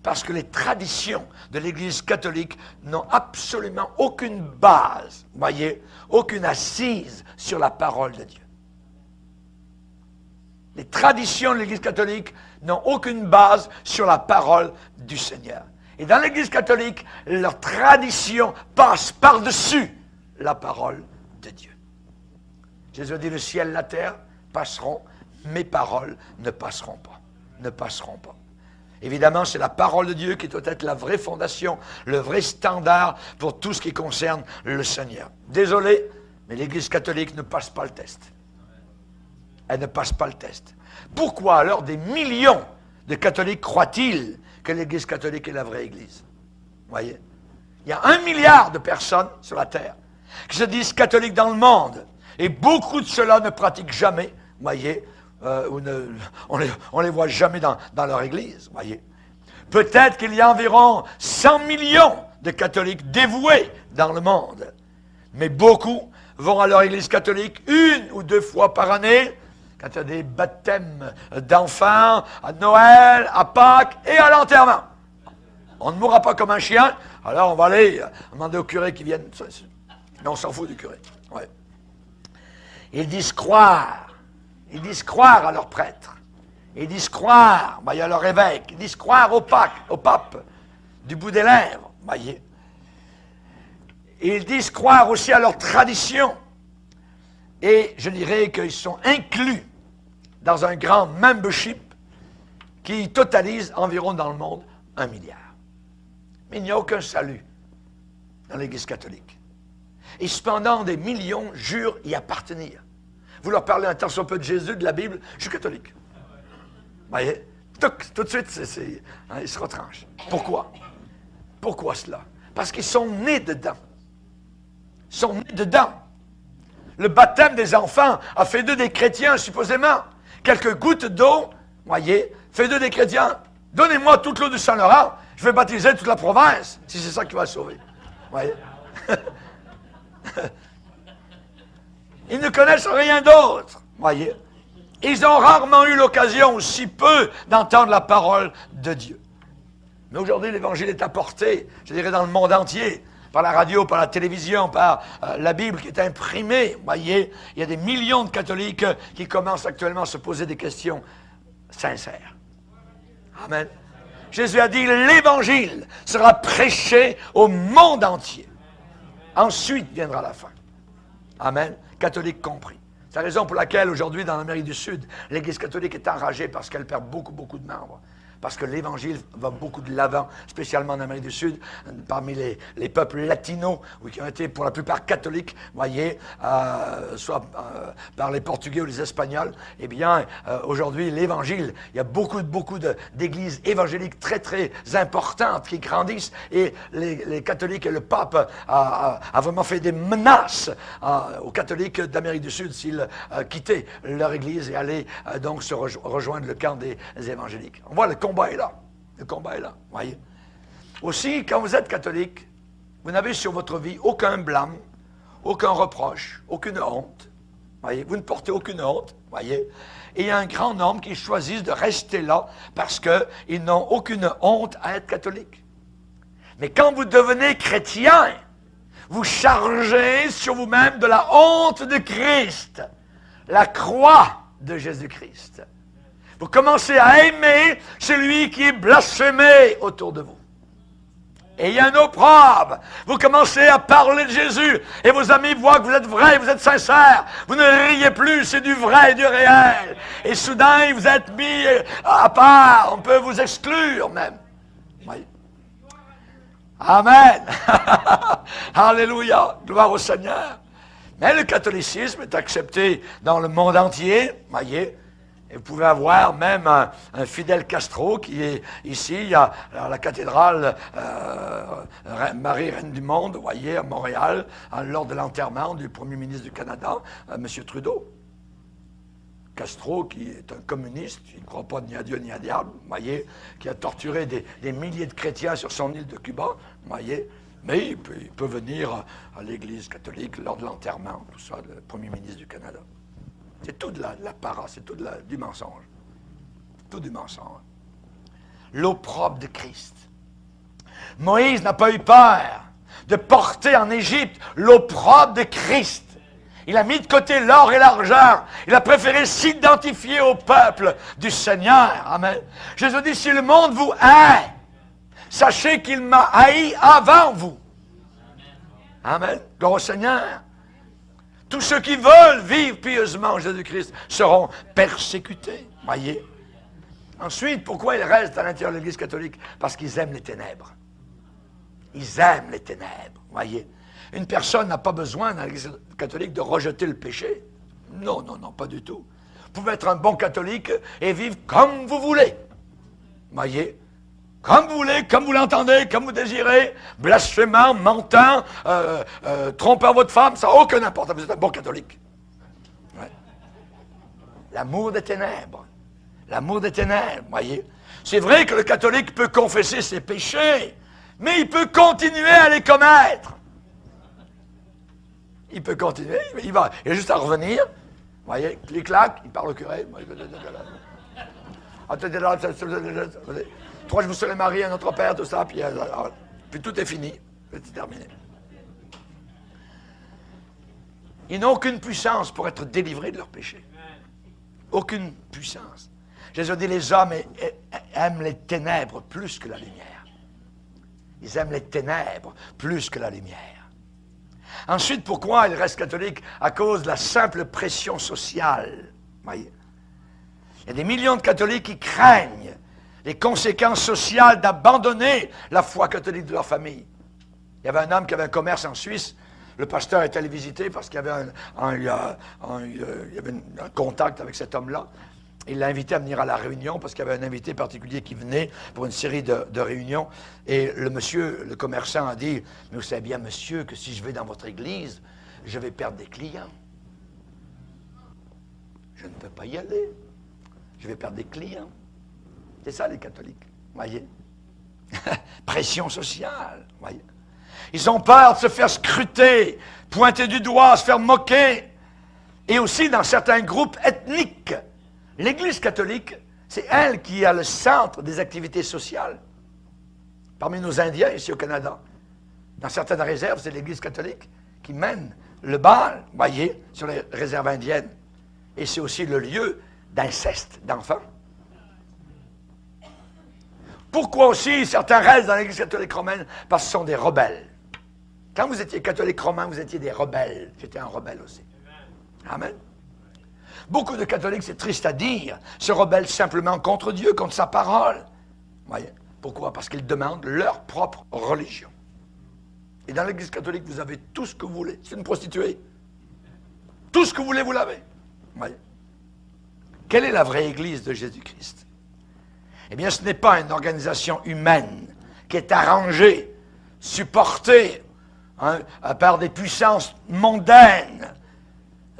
Parce que les traditions de l'Église catholique n'ont absolument aucune base, voyez, aucune assise sur la parole de Dieu. Les traditions de l'Église catholique n'ont aucune base sur la parole du Seigneur. Et dans l'Église catholique, leur tradition passe par-dessus la parole de Dieu. Jésus a dit, le ciel et la terre passeront, mes paroles ne passeront pas. Ne passeront pas. Évidemment, c'est la parole de Dieu qui doit être la vraie fondation, le vrai standard pour tout ce qui concerne le Seigneur. Désolé, mais l'Église catholique ne passe pas le test. Elle ne passe pas le test. Pourquoi alors des millions de catholiques croient-ils que l'Église catholique est la vraie Église? Vous voyez? Il y a 1 milliard de personnes sur la terre qui se disent catholiques dans le monde. Et beaucoup de ceux-là ne pratiquent jamais, vous voyez, on les voit jamais dans leur église, voyez. Peut-être qu'il y a environ 100 millions de catholiques dévoués dans le monde. Mais beaucoup vont à leur église catholique 1 ou 2 fois par année, quand il y a des baptêmes d'enfants, à Noël, à Pâques et à l'enterrement. On ne mourra pas comme un chien, alors on va aller demander au curé qui vienne. Mais on s'en fout du curé. Ouais. Ils disent croire. Ils disent croire à leur prêtre. Ils disent croire, il y a leur évêque. Ils disent croire au pape, du bout des lèvres, voyez. Ils disent croire aussi à leur tradition. Et je dirais qu'ils sont inclus dans un grand membership qui totalise environ dans le monde 1 milliard. Mais il n'y a aucun salut dans l'Église catholique. Et cependant, des millions jurent y appartenir. Vous leur parlez un tant soit peu de Jésus, de la Bible, je suis catholique. Vous voyez? Tout de suite, ils se retranchent. Pourquoi? Pourquoi cela? Parce qu'ils sont nés dedans. Ils sont nés dedans. Le baptême des enfants a fait d'eux des chrétiens, supposément. Quelques gouttes d'eau, voyez, fait d'eux des chrétiens. Donnez-moi toute l'eau du Saint-Laurent, je vais baptiser toute la province, si c'est ça qui va sauver. Voyez? Ils ne connaissent rien d'autre, voyez. Ils ont rarement eu l'occasion, aussi peu, d'entendre la parole de Dieu. Mais aujourd'hui, l'Évangile est apporté, je dirais, dans le monde entier, par la radio, par la télévision, par la Bible qui est imprimée, voyez. Il y a des millions de catholiques qui commencent actuellement à se poser des questions sincères. Amen. Jésus a dit, l'Évangile sera prêché au monde entier. Ensuite viendra la fin. Amen. Catholiques compris. C'est la raison pour laquelle aujourd'hui, dans l'Amérique du Sud, l'Église catholique est enragée parce qu'elle perd beaucoup de membres. parce que l'Évangile va beaucoup de l'avant, spécialement en Amérique du Sud, parmi les peuples latinos, qui ont été pour la plupart catholiques, voyez, soit par les Portugais ou les Espagnols. Eh bien, aujourd'hui, l'Évangile, il y a beaucoup d'églises évangéliques très, très importantes qui grandissent, et les catholiques et le pape a vraiment fait des menaces aux catholiques d'Amérique du Sud s'ils quittaient leur église et allaient donc se rejoindre le camp des évangéliques. On voit, le combat est là. Le combat est là, voyez. Aussi, quand vous êtes catholique, vous n'avez sur votre vie aucun blâme, aucun reproche, aucune honte. Voyez, vous ne portez aucune honte, voyez. Et il y a un grand nombre qui choisissent de rester là parce qu'ils n'ont aucune honte à être catholique. Mais quand vous devenez chrétien, vous chargez sur vous-même de la honte de Christ, la croix de Jésus-Christ. Vous commencez à aimer celui qui est blasphémé autour de vous. Et il y a un opprobre. Vous commencez à parler de Jésus et vos amis voient que vous êtes vrai, vous êtes sincère. Vous ne riez plus, c'est du vrai et du réel. Et soudain, vous êtes mis à part. On peut vous exclure même. Oui. Amen. Alléluia. Gloire au Seigneur. Mais le catholicisme est accepté dans le monde entier, voyez. Et vous pouvez avoir même un Fidel Castro qui est ici, à la cathédrale Marie Reine du Monde, vous voyez, à Montréal, lors de l'enterrement du premier ministre du Canada, M. Trudeau. Castro, qui est un communiste, qui ne croit pas ni à Dieu ni à diable, vous voyez, qui a torturé des milliers de chrétiens sur son île de Cuba, vous voyez. Mais il peut venir à l'Église catholique lors de l'enterrement, tout ça, le premier ministre du Canada. C'est tout de la para, c'est tout du mensonge. Tout du mensonge. L'opprobre de Christ. Moïse n'a pas eu peur de porter en Égypte l'opprobre de Christ. Il a mis de côté l'or et l'argent. Il a préféré s'identifier au peuple du Seigneur. Amen. Jésus dit, si le monde vous hait, sachez qu'il m'a haï avant vous. Amen. Gloire au Seigneur. Tous ceux qui veulent vivre pieusement en Jésus-Christ seront persécutés. Voyez. Ensuite, pourquoi ils restent à l'intérieur de l'Église catholique? Parce qu'ils aiment les ténèbres. Ils aiment les ténèbres. Voyez. Une personne n'a pas besoin dans l'Église catholique de rejeter le péché. Non, non, non, pas du tout. Vous pouvez être un bon catholique et vivre comme vous voulez. Voyez. Comme vous voulez, comme vous l'entendez, comme vous désirez, blasphémant, mentant, trompant votre femme, ça n'a aucune importance. Vous êtes un bon catholique. Ouais. L'amour des ténèbres. L'amour des ténèbres, voyez. C'est vrai que le catholique peut confesser ses péchés, mais il peut continuer à les commettre. Il peut continuer, mais il a juste à revenir. Voyez, clic-clac, il parle au curé. Trois, je vous serai marié à notre père, tout ça, puis tout est fini. C'est terminé. Ils n'ont aucune puissance pour être délivrés de leurs péchés. Aucune puissance. Jésus dit, les hommes aiment les ténèbres plus que la lumière. Ils aiment les ténèbres plus que la lumière. Ensuite, pourquoi ils restent catholiques? À cause de la simple pression sociale. Voyez. Il y a des millions de catholiques qui craignent les conséquences sociales d'abandonner la foi catholique de leur famille. Il y avait un homme qui avait un commerce en Suisse. Le pasteur est allé visiter parce qu'il y avait un contact avec cet homme-là. Il l'a invité à venir à la réunion parce qu'il y avait un invité particulier qui venait pour une série de réunions. Et le monsieur, le commerçant, a dit, « Mais vous savez bien, monsieur, que si je vais dans votre église, je vais perdre des clients. Je ne peux pas y aller. Je vais perdre des clients. » C'est ça, les catholiques, voyez. Pression sociale, voyez. Ils ont peur de se faire scruter, pointer du doigt, se faire moquer. Et aussi dans certains groupes ethniques. L'Église catholique, c'est elle qui a le centre des activités sociales. Parmi nos Indiens, ici au Canada, dans certaines réserves, c'est l'Église catholique qui mène le bal, voyez, sur les réserves indiennes. Et c'est aussi le lieu d'inceste d'enfants. Pourquoi aussi certains restent dans l'Église catholique romaine? Parce que ce sont des rebelles. Quand vous étiez catholique romain, vous étiez des rebelles. J'étais un rebelle aussi. Amen. Beaucoup de catholiques, c'est triste à dire, se rebellent simplement contre Dieu, contre sa parole. Voyez. Pourquoi? Parce qu'ils demandent leur propre religion. Et dans l'Église catholique, vous avez tout ce que vous voulez. C'est une prostituée. Tout ce que vous voulez, vous l'avez. Voyez. Quelle est la vraie Église de Jésus-Christ? Eh bien, ce n'est pas une organisation humaine qui est arrangée, supportée par des puissances mondaines.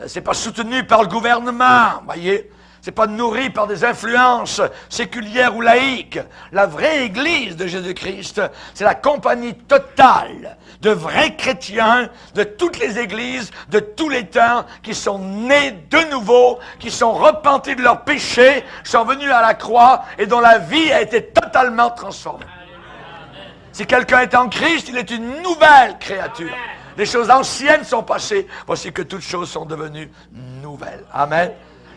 Ce n'est pas soutenu par le gouvernement, voyez. Ce n'est pas nourri par des influences séculières ou laïques. La vraie Église de Jésus-Christ, c'est la compagnie totale de vrais chrétiens de toutes les églises, de tous les temps, qui sont nés de nouveau, qui sont repentis de leurs péchés, sont venus à la croix et dont la vie a été totalement transformée. Si quelqu'un est en Christ, il est une nouvelle créature. Les choses anciennes sont passées, voici que toutes choses sont devenues nouvelles. Amen.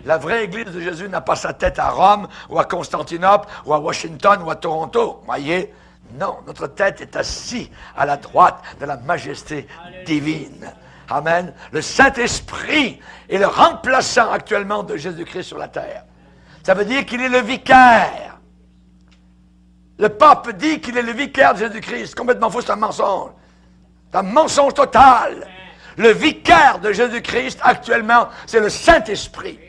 La vraie Église de Jésus n'a pas sa tête à Rome, ou à Constantinople, ou à Washington, ou à Toronto. Voyez? Non, notre tête est assise à la droite de la majesté divine. Amen. Le Saint-Esprit est le remplaçant actuellement de Jésus-Christ sur la terre. Ça veut dire qu'il est le vicaire. Le pape dit qu'il est le vicaire de Jésus-Christ. Complètement faux, c'est un mensonge. C'est un mensonge total. Le vicaire de Jésus-Christ actuellement, c'est le Saint-Esprit.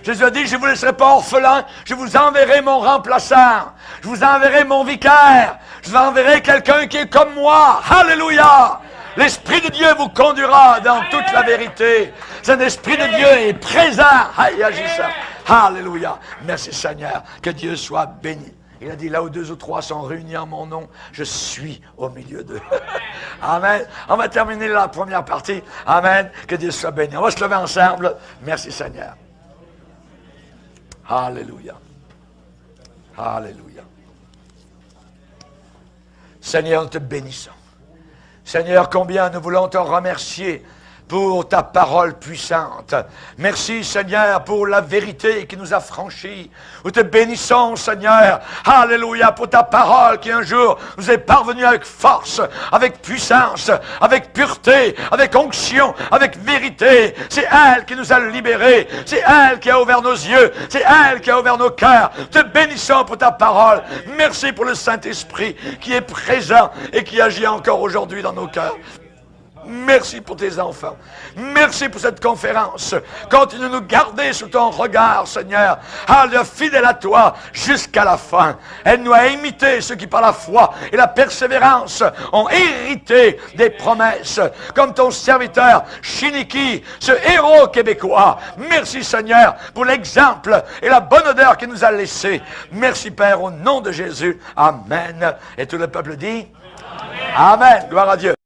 Jésus a dit, je ne vous laisserai pas orphelin, je vous enverrai mon remplaçant, je vous enverrai mon vicaire, je vous enverrai quelqu'un qui est comme moi. Alléluia! L'Esprit de Dieu vous conduira dans toute la vérité. Cet Esprit de Dieu est présent. Aïe, agissant. Alléluia! Merci Seigneur, que Dieu soit béni. Il a dit, là où 2 ou 3 sont réunis en mon nom, je suis au milieu d'eux. Amen. On va terminer la première partie. Amen. Que Dieu soit béni. On va se lever ensemble. Merci Seigneur. Alléluia. Alléluia. Seigneur, nous te bénissons. Seigneur, combien nous voulons te remercier pour ta parole puissante. Merci, Seigneur, pour la vérité qui nous a franchis. Nous te bénissons, Seigneur. Alléluia, pour ta parole qui un jour nous est parvenue avec force, avec puissance, avec pureté, avec onction, avec vérité. C'est elle qui nous a libérés. C'est elle qui a ouvert nos yeux. C'est elle qui a ouvert nos cœurs. Nous te bénissons pour ta parole. Merci pour le Saint-Esprit qui est présent et qui agit encore aujourd'hui dans nos cœurs. Merci pour tes enfants. Merci pour cette conférence. Continue de nous garder sous ton regard, Seigneur. Alléluia, fidèle à toi jusqu'à la fin. Elle nous a imité ceux qui, par la foi et la persévérance, ont hérité des promesses. Comme ton serviteur Chiniki, ce héros québécois. Merci, Seigneur, pour l'exemple et la bonne odeur qu'il nous a laissé. Merci, Père, au nom de Jésus. Amen. Et tout le peuple dit Amen. Amen. Gloire à Dieu.